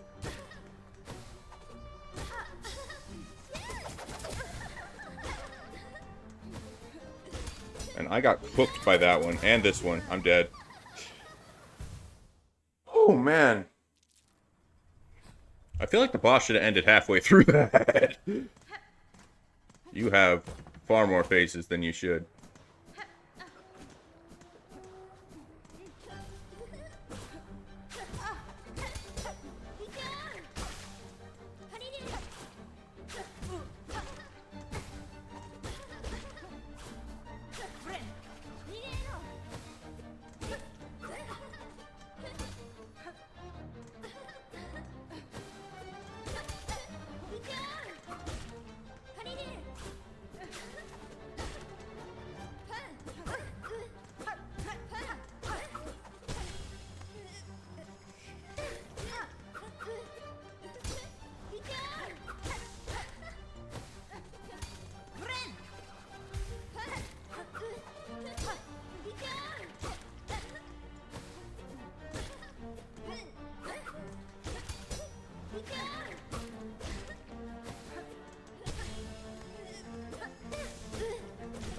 And I got cooked by that one, and this one. I'm dead. Oh, man. I feel like the boss should have ended halfway through that. You have far more phases than you should.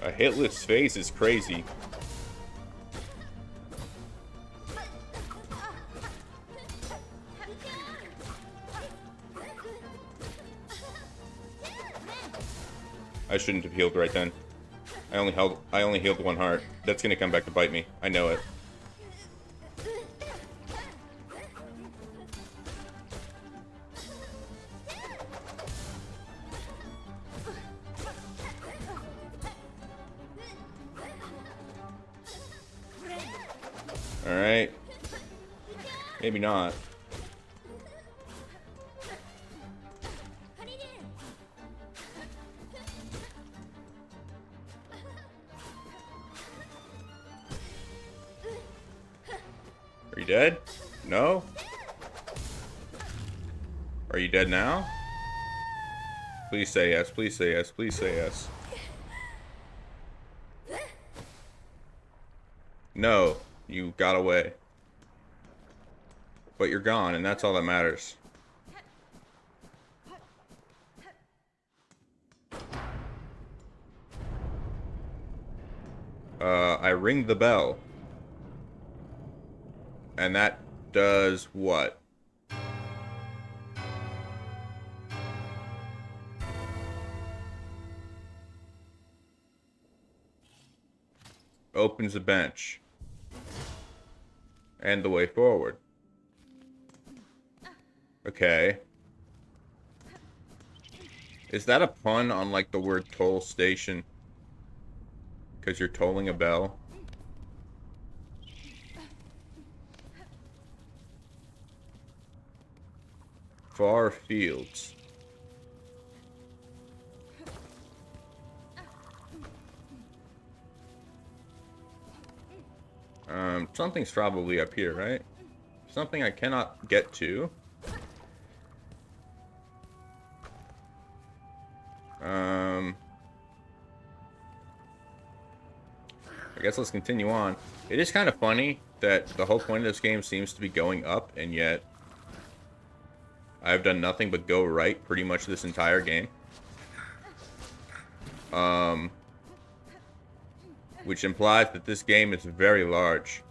A hitless phase is crazy. I shouldn't have healed right then. I only healed one heart. That's gonna come back to bite me. I know it. Alright. Maybe not. Are you dead? No? Are you dead now? Please say yes, please say yes, please say yes. No, you got away. But you're gone, and that's all that matters. I ring the bell. And that does what? Opens the bench. And the way forward. Okay. Is that a pun on, like, the word toll station? Because you're tolling a bell? Far fields. Something's probably up here, right? Something I cannot get to. I guess let's continue on. It is kind of funny that the whole point of this game seems to be going up, and yet I've done nothing but go right pretty much this entire game. Which implies that this game is very large.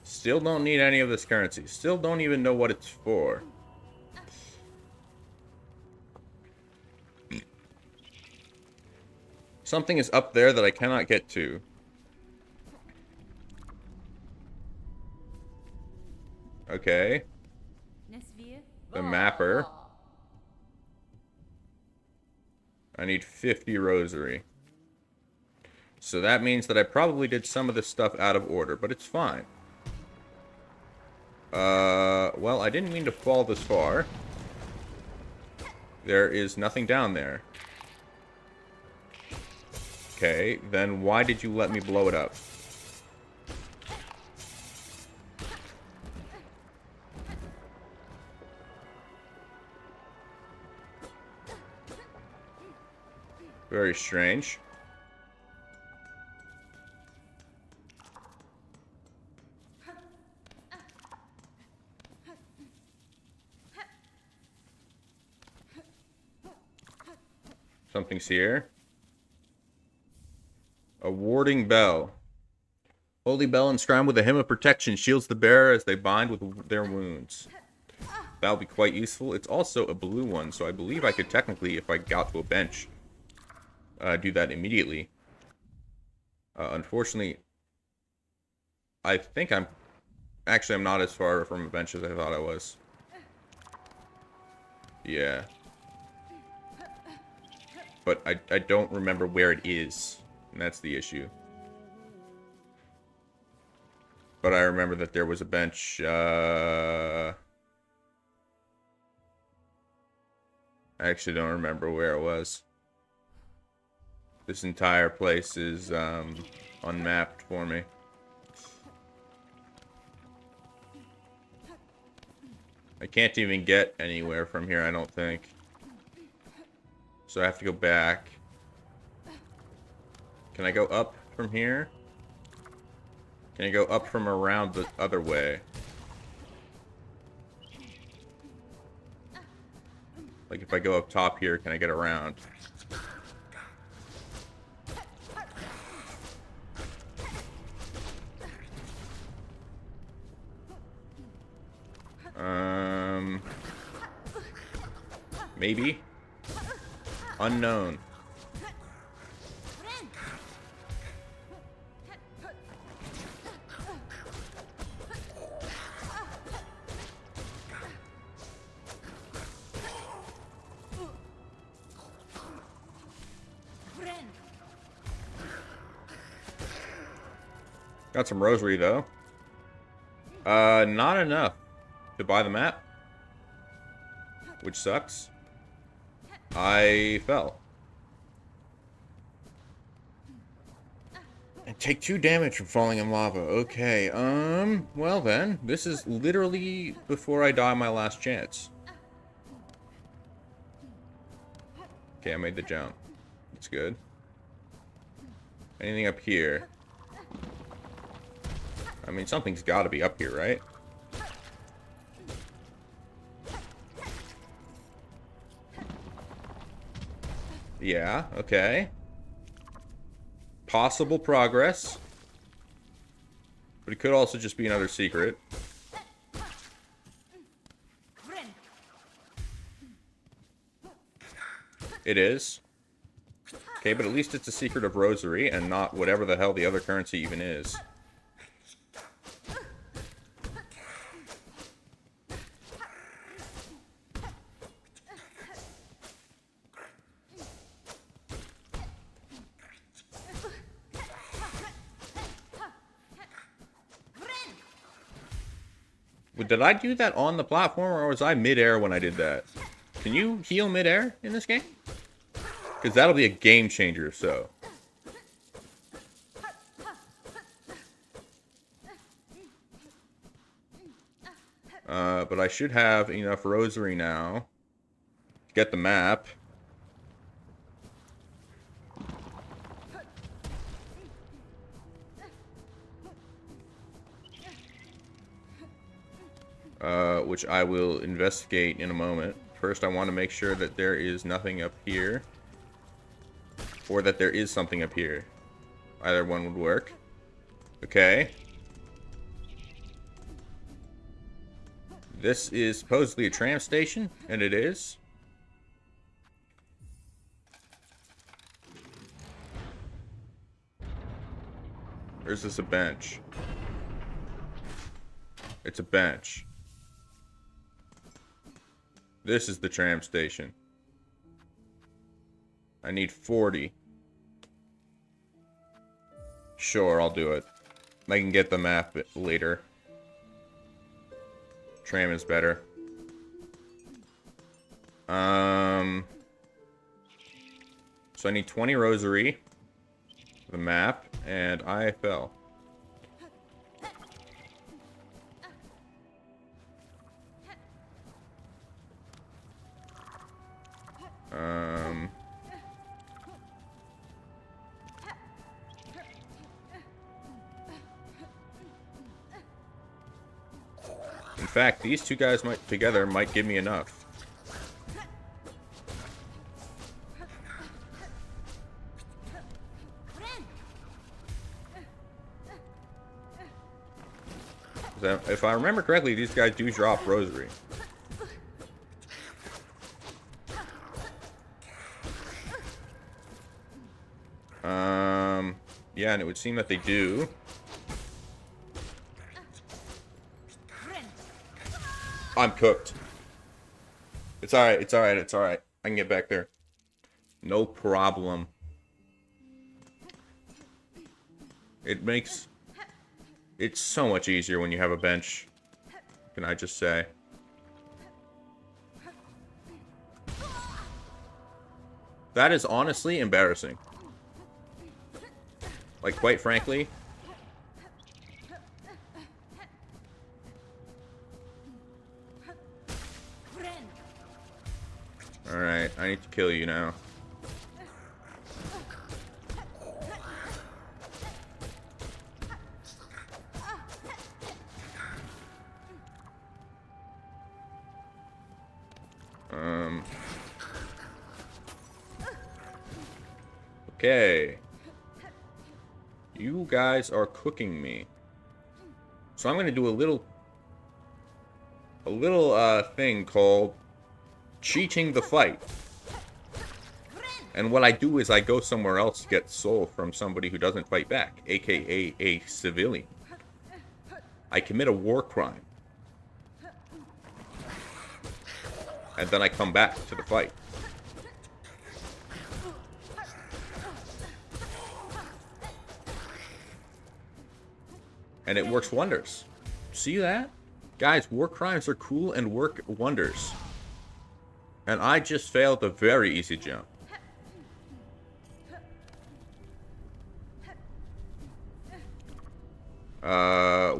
Still don't need any of this currency. Still don't even know what it's for. Something is up there that I cannot get to. Okay. The mapper. I need 50 rosary. So that means that I probably did some of this stuff out of order, but it's fine. Well, I didn't mean to fall this far. There is nothing down there. Okay, then why did you let me blow it up? Very strange. Something's here. A warding bell. Holy bell inscribed with a hymn of protection shields the bearer as they bind with their wounds. That'll be quite useful. It's also a blue one, so I believe I could technically, if I got to a bench, do that immediately. Unfortunately, I think I'm not as far from a bench as I thought I was. Yeah. But I don't remember where it is, and that's the issue. But I remember that there was a bench, I actually don't remember where it was. This entire place is, unmapped for me. I can't even get anywhere from here, I don't think. So I have to go back. Can I go up from here? Can I go up from around the other way? Like if I go up top here, can I get around? Maybe? Unknown. Got some rosary, though. Not enough to buy the map. Which sucks. I fell. And take 2 damage from falling in lava. Okay, well then. This is literally before I die my last chance. Okay, I made the jump. That's good. Anything up here? I mean, something's got to be up here, right? Yeah, okay. Possible progress. But it could also just be another secret. It is. Okay, but at least it's a secret of Rosary and not whatever the hell the other currency even is. Did I do that on the platform, or was I mid-air when I did that? Can you heal mid-air in this game? Because that'll be a game changer, so. But I should have enough Rosary now to get the map. Which I will investigate in a moment. First, I want to make sure that there is nothing up here. Or that there is something up here. Either one would work. Okay. This is supposedly a tram station, and it is. Or is this a bench? It's a bench. This is the tram station. I need 40. Sure, I'll do it. I can get the map later. Tram is better. So I need 20 Rosary, the map, and IFL. In fact, these two guys together might give me enough. If I remember correctly, these guys do drop Rosary. Yeah, and it would seem that they do. I'm cooked. It's alright, it's alright, it's alright. I can get back there. No problem. It's so much easier when you have a bench. Can I just say? That is honestly embarrassing. Like, quite frankly. Alright, I need to kill you now. Okay. You guys are cooking me. So I'm going to do a little thing called cheating the fight. And what I do is I go somewhere else to get soul from somebody who doesn't fight back, aka a civilian. I commit a war crime. And then I come back to the fight. And it works wonders. See that? Guys, war crimes are cool and work wonders. And I just failed a very easy jump.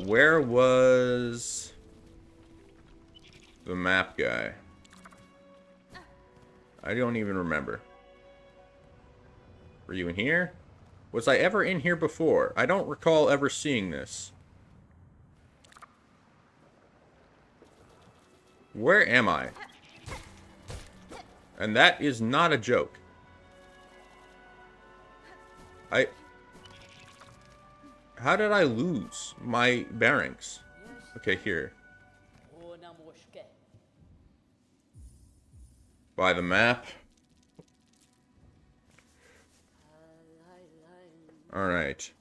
Where was the map guy? I don't even remember. Were you in here? Was I ever in here before? I don't recall ever seeing this. Where am I? And that is not a joke. I... How did I lose my bearings? Okay, here. By the map. Alright.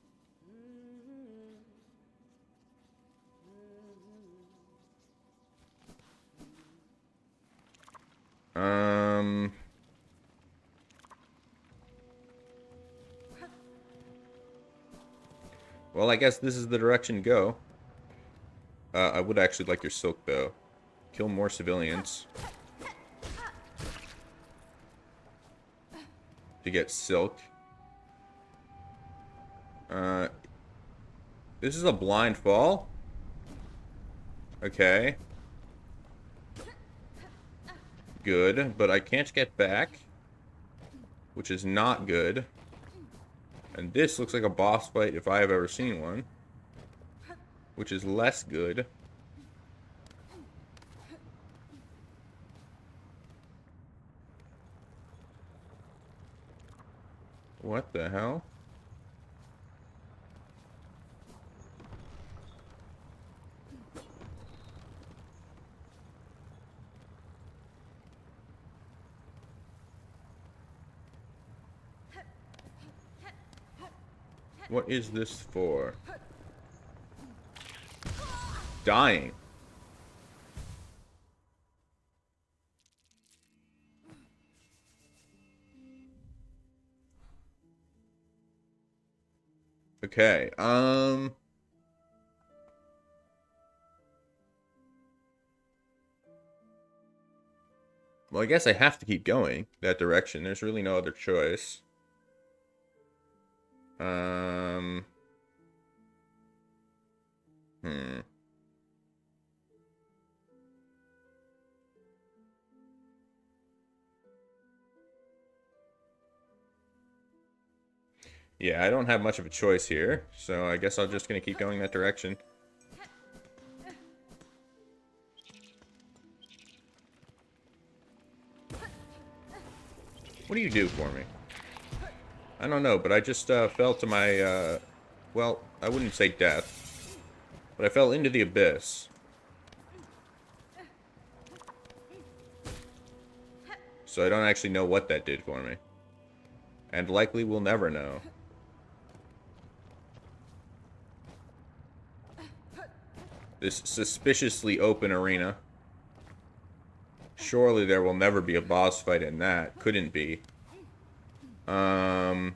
Well, I guess this is the direction to go. I would actually like your silk, though. Kill more civilians. To get silk. This is a blind fall? Okay. Good, but I can't get back. Which is not good. And this looks like a boss fight if I have ever seen one. Which is less good. What the hell? What is this for? Dying. Okay, well, I guess I have to keep going that direction. There's really no other choice. Yeah, I don't have much of a choice here, so I guess I'm just gonna keep going that direction. What do you do for me? I don't know, but I just fell to my, well, I wouldn't say death, but I fell into the abyss. So I don't actually know what that did for me. And likely we'll never know. This suspiciously open arena. Surely there will never be a boss fight in that. Couldn't be. I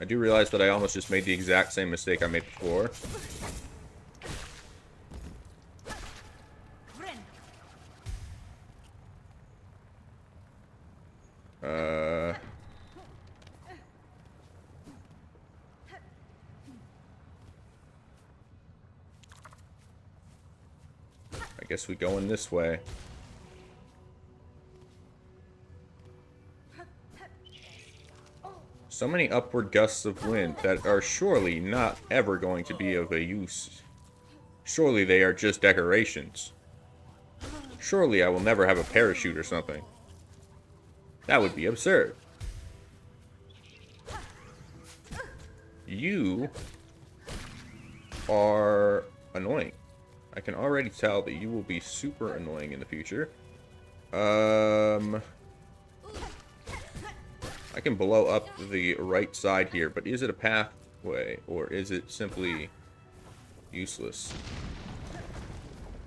do realize that I almost just made the exact same mistake I made before. I guess we go in this way. So many upward gusts of wind that are surely not ever going to be of a use. Surely they are just decorations. Surely I will never have a parachute or something. That would be absurd. You are annoying. I can already tell that you will be super annoying in the future. I can blow up the right side here, but is it a pathway, or is it simply useless?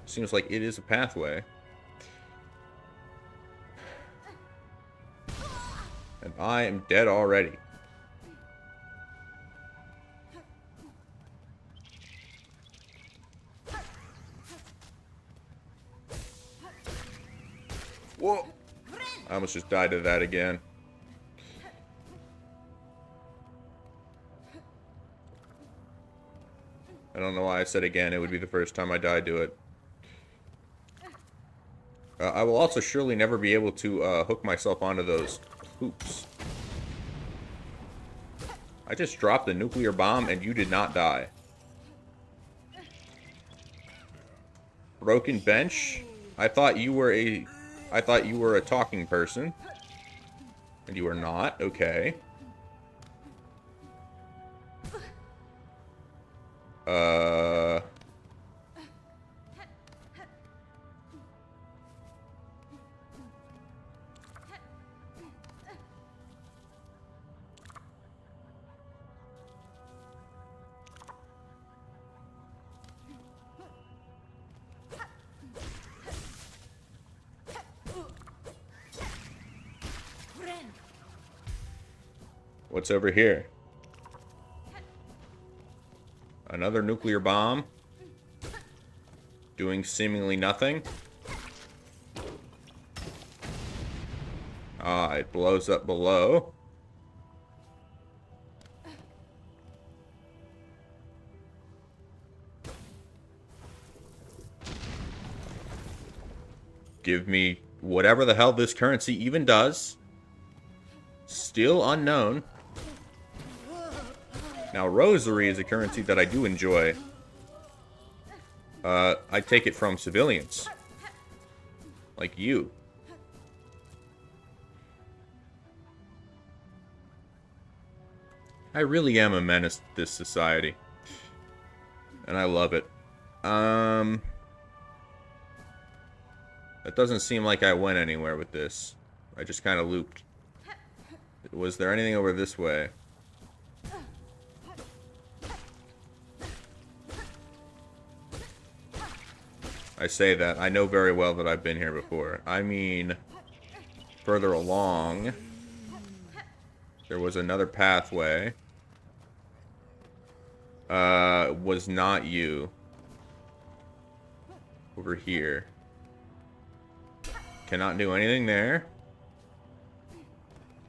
Seems like it is a pathway. And I am dead already. Whoa! I almost just died to that again. I don't know why I said again. It would be the first time I died to it. I will also surely never be able to hook myself onto those hoops. I just dropped a nuclear bomb and you did not die. Broken bench? I thought you were a talking person. And you are not. Okay. Uh... What's over here? Another nuclear bomb. Doing seemingly nothing. Ah, it blows up below. Give me whatever the hell this currency even does. Still unknown. Now, rosary is a currency that I do enjoy. I take it from civilians. Like you. I really am a menace to this society. And I love it. It doesn't seem like I went anywhere with this. I just kind of looped. Was there anything over this way? I say that. I know very well that I've been here before. I mean, further along, there was another pathway. Was not you. Over here. Cannot do anything there.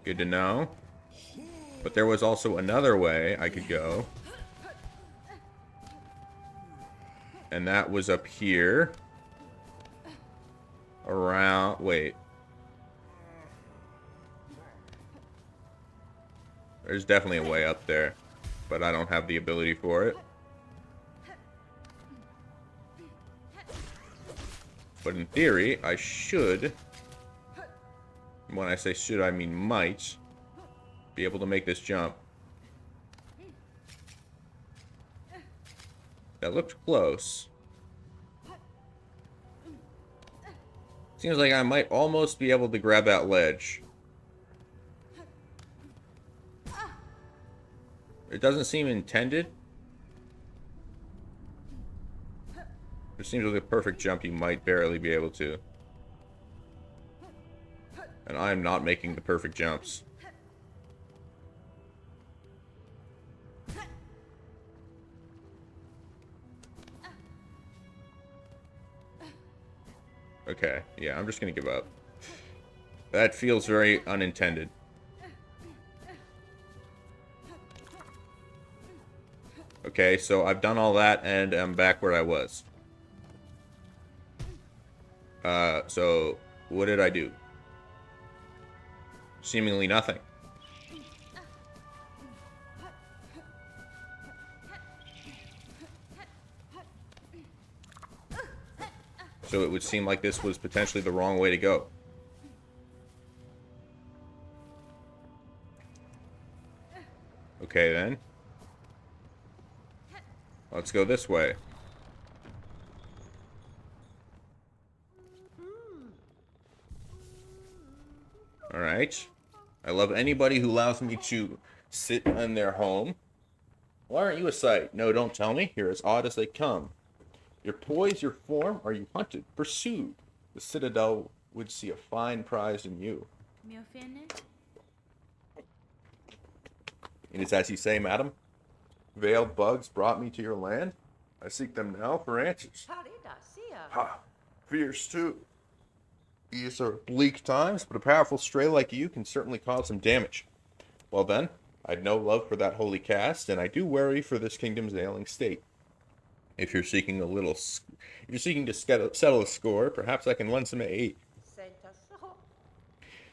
Good to know. But there was also another way I could go. And that was up here. Around... Wait. There's definitely a way up there. But I don't have the ability for it. But in theory, I should... When I say should, I mean might... be able to make this jump. That looked close. Seems like I might almost be able to grab that ledge. It doesn't seem intended. It seems like a perfect jump you might barely be able to. And I am not making the perfect jumps. Okay, yeah, I'm just gonna give up. That feels very unintended. Okay, so I've done all that and I'm back where I was. So what did I do? Seemingly nothing. So it would seem like this was potentially the wrong way to go. Okay, then. Let's go this way. Alright. I love anybody who allows me to sit in their home. Why aren't you a sight? No, don't tell me. You're as odd as they come. Your poise, your form, are you hunted, pursued? The Citadel would see a fine prize in you. It is as you say, madam. Veiled bugs brought me to your land. I seek them now for answers. Ha! Fierce too. These are bleak times, but a powerful stray like you can certainly cause some damage. Well then, I'd no love for that holy caste, and I do worry for this kingdom's ailing state. If you're seeking to settle a score, perhaps I can lend some aid.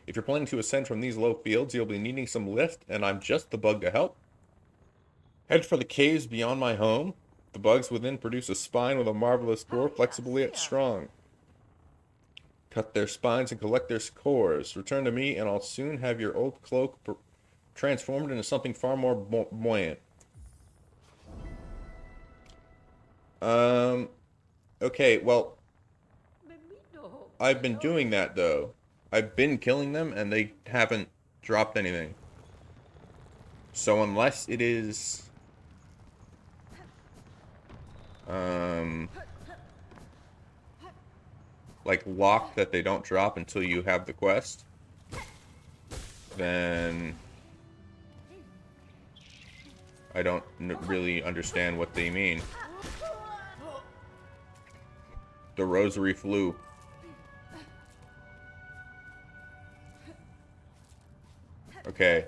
If you're planning to ascend from these low fields, you'll be needing some lift, and I'm just the bug to help. Head for the caves beyond my home. The bugs within produce a spine with a marvelous core, flexible yet strong. Cut their spines and collect their cores. Return to me, and I'll soon have your old cloak transformed into something far more buoyant. Okay, well, I've been doing that, though. I've been killing them, and they haven't dropped anything. So unless it is... like locked that they don't drop until you have the quest, then I don't really understand what they mean. The rosary flew. Okay.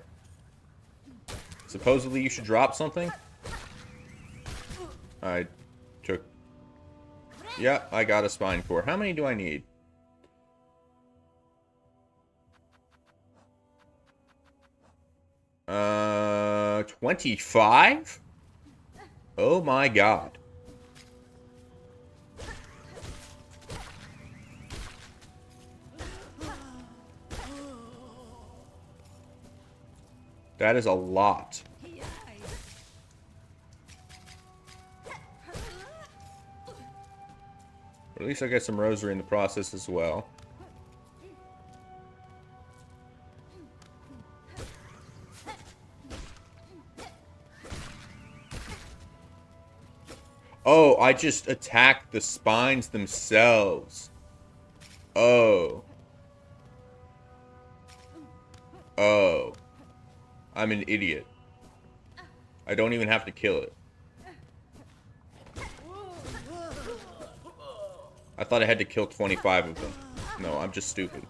Supposedly you should drop something? I took... Yeah, I got a spine core. How many do I need? Uh, 25? Oh my god. That is a lot. At least I get some rosary in the process as well. Oh, I just attacked the spines themselves. Oh. Oh. I'm an idiot. I don't even have to kill it. I thought I had to kill 25 of them. No, I'm just stupid.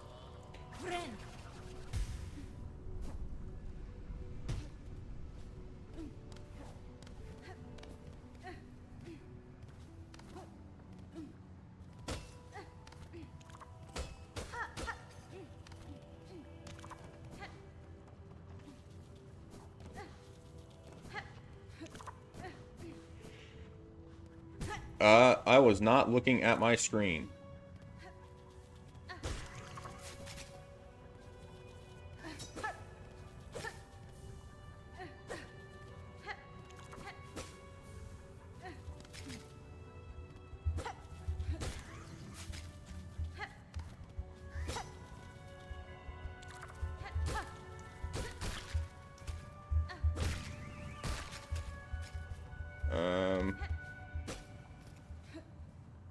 I was not looking at my screen.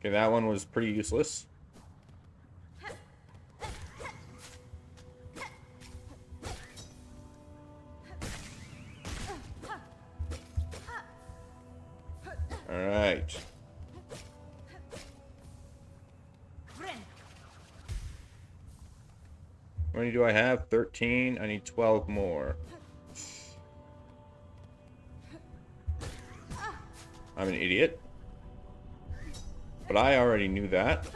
Okay, that one was pretty useless. Alright. How many do I have? 13. I need 12 more. I'm an idiot. But I already knew that.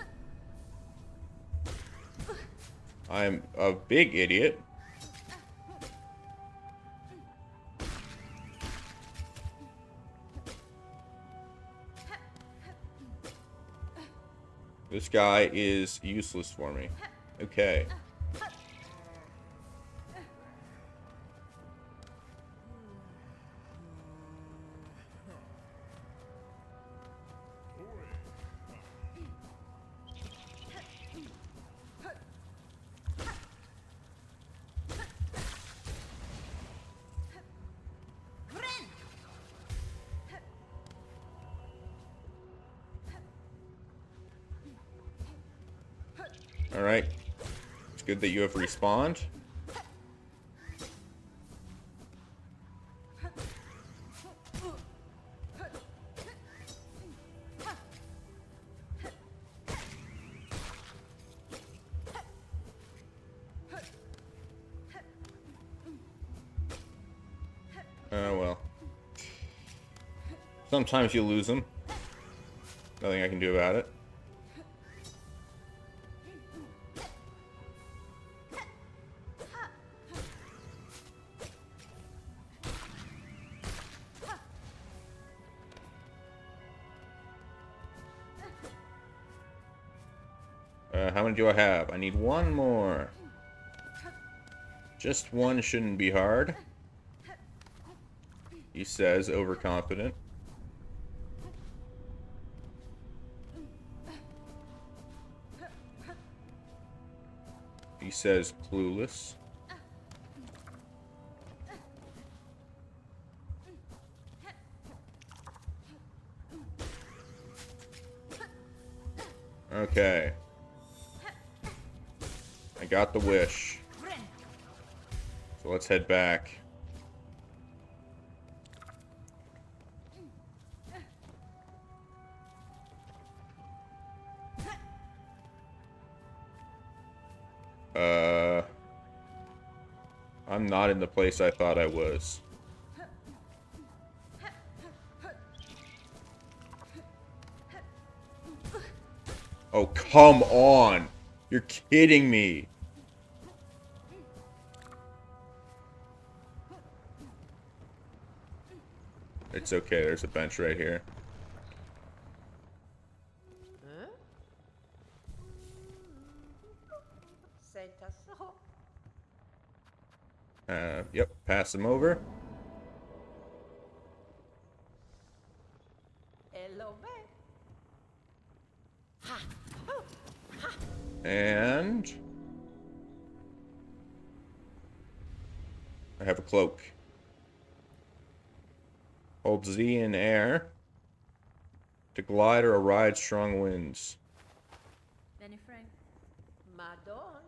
I'm a big idiot. This guy is useless for me. Okay. Alright. It's good that you have respawned. Oh well. Sometimes you lose them. Nothing I can do about it. How many do I have? I need one more. Just one shouldn't be hard. He says, overconfident. He says, clueless. Okay. I got the wish. So let's head back. I'm not in the place I thought I was. Oh, come on! You're kidding me! It's okay, there's a bench right here. Yep, pass him over. And I have a cloak. Hold Z in air to glide or ride strong winds. Benny Frank. Madon.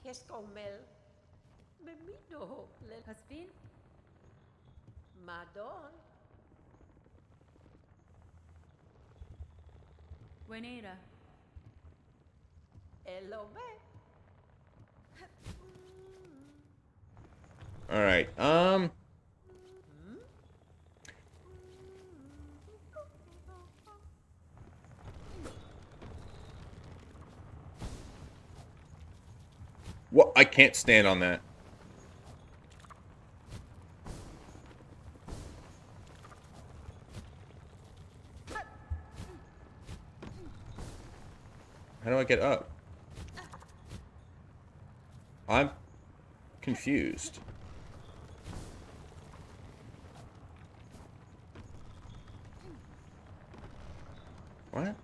Qu'est-ce qu'on mêle? Bemino. Haspin. Madon. Buenera. Elobe. Alright, what? I can't stand on that. How do I get up? I'm confused. What?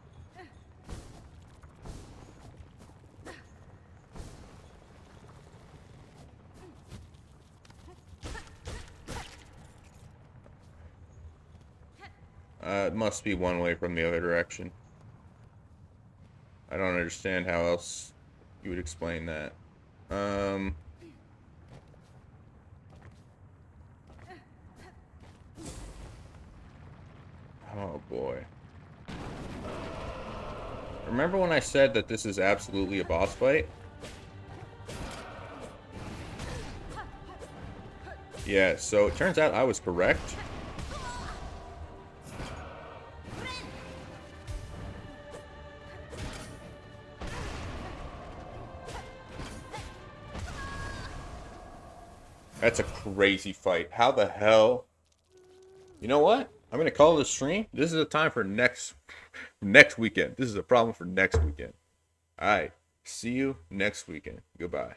It must be one way from the other direction. I don't understand how else you would explain that. Oh boy. Remember when I said that this is absolutely a boss fight? Yeah, so it turns out I was correct. That's a crazy fight. How the hell? You know what? I'm gonna call this stream. This is a time for next weekend. This is a problem for next weekend. Alright. See you next weekend. Goodbye.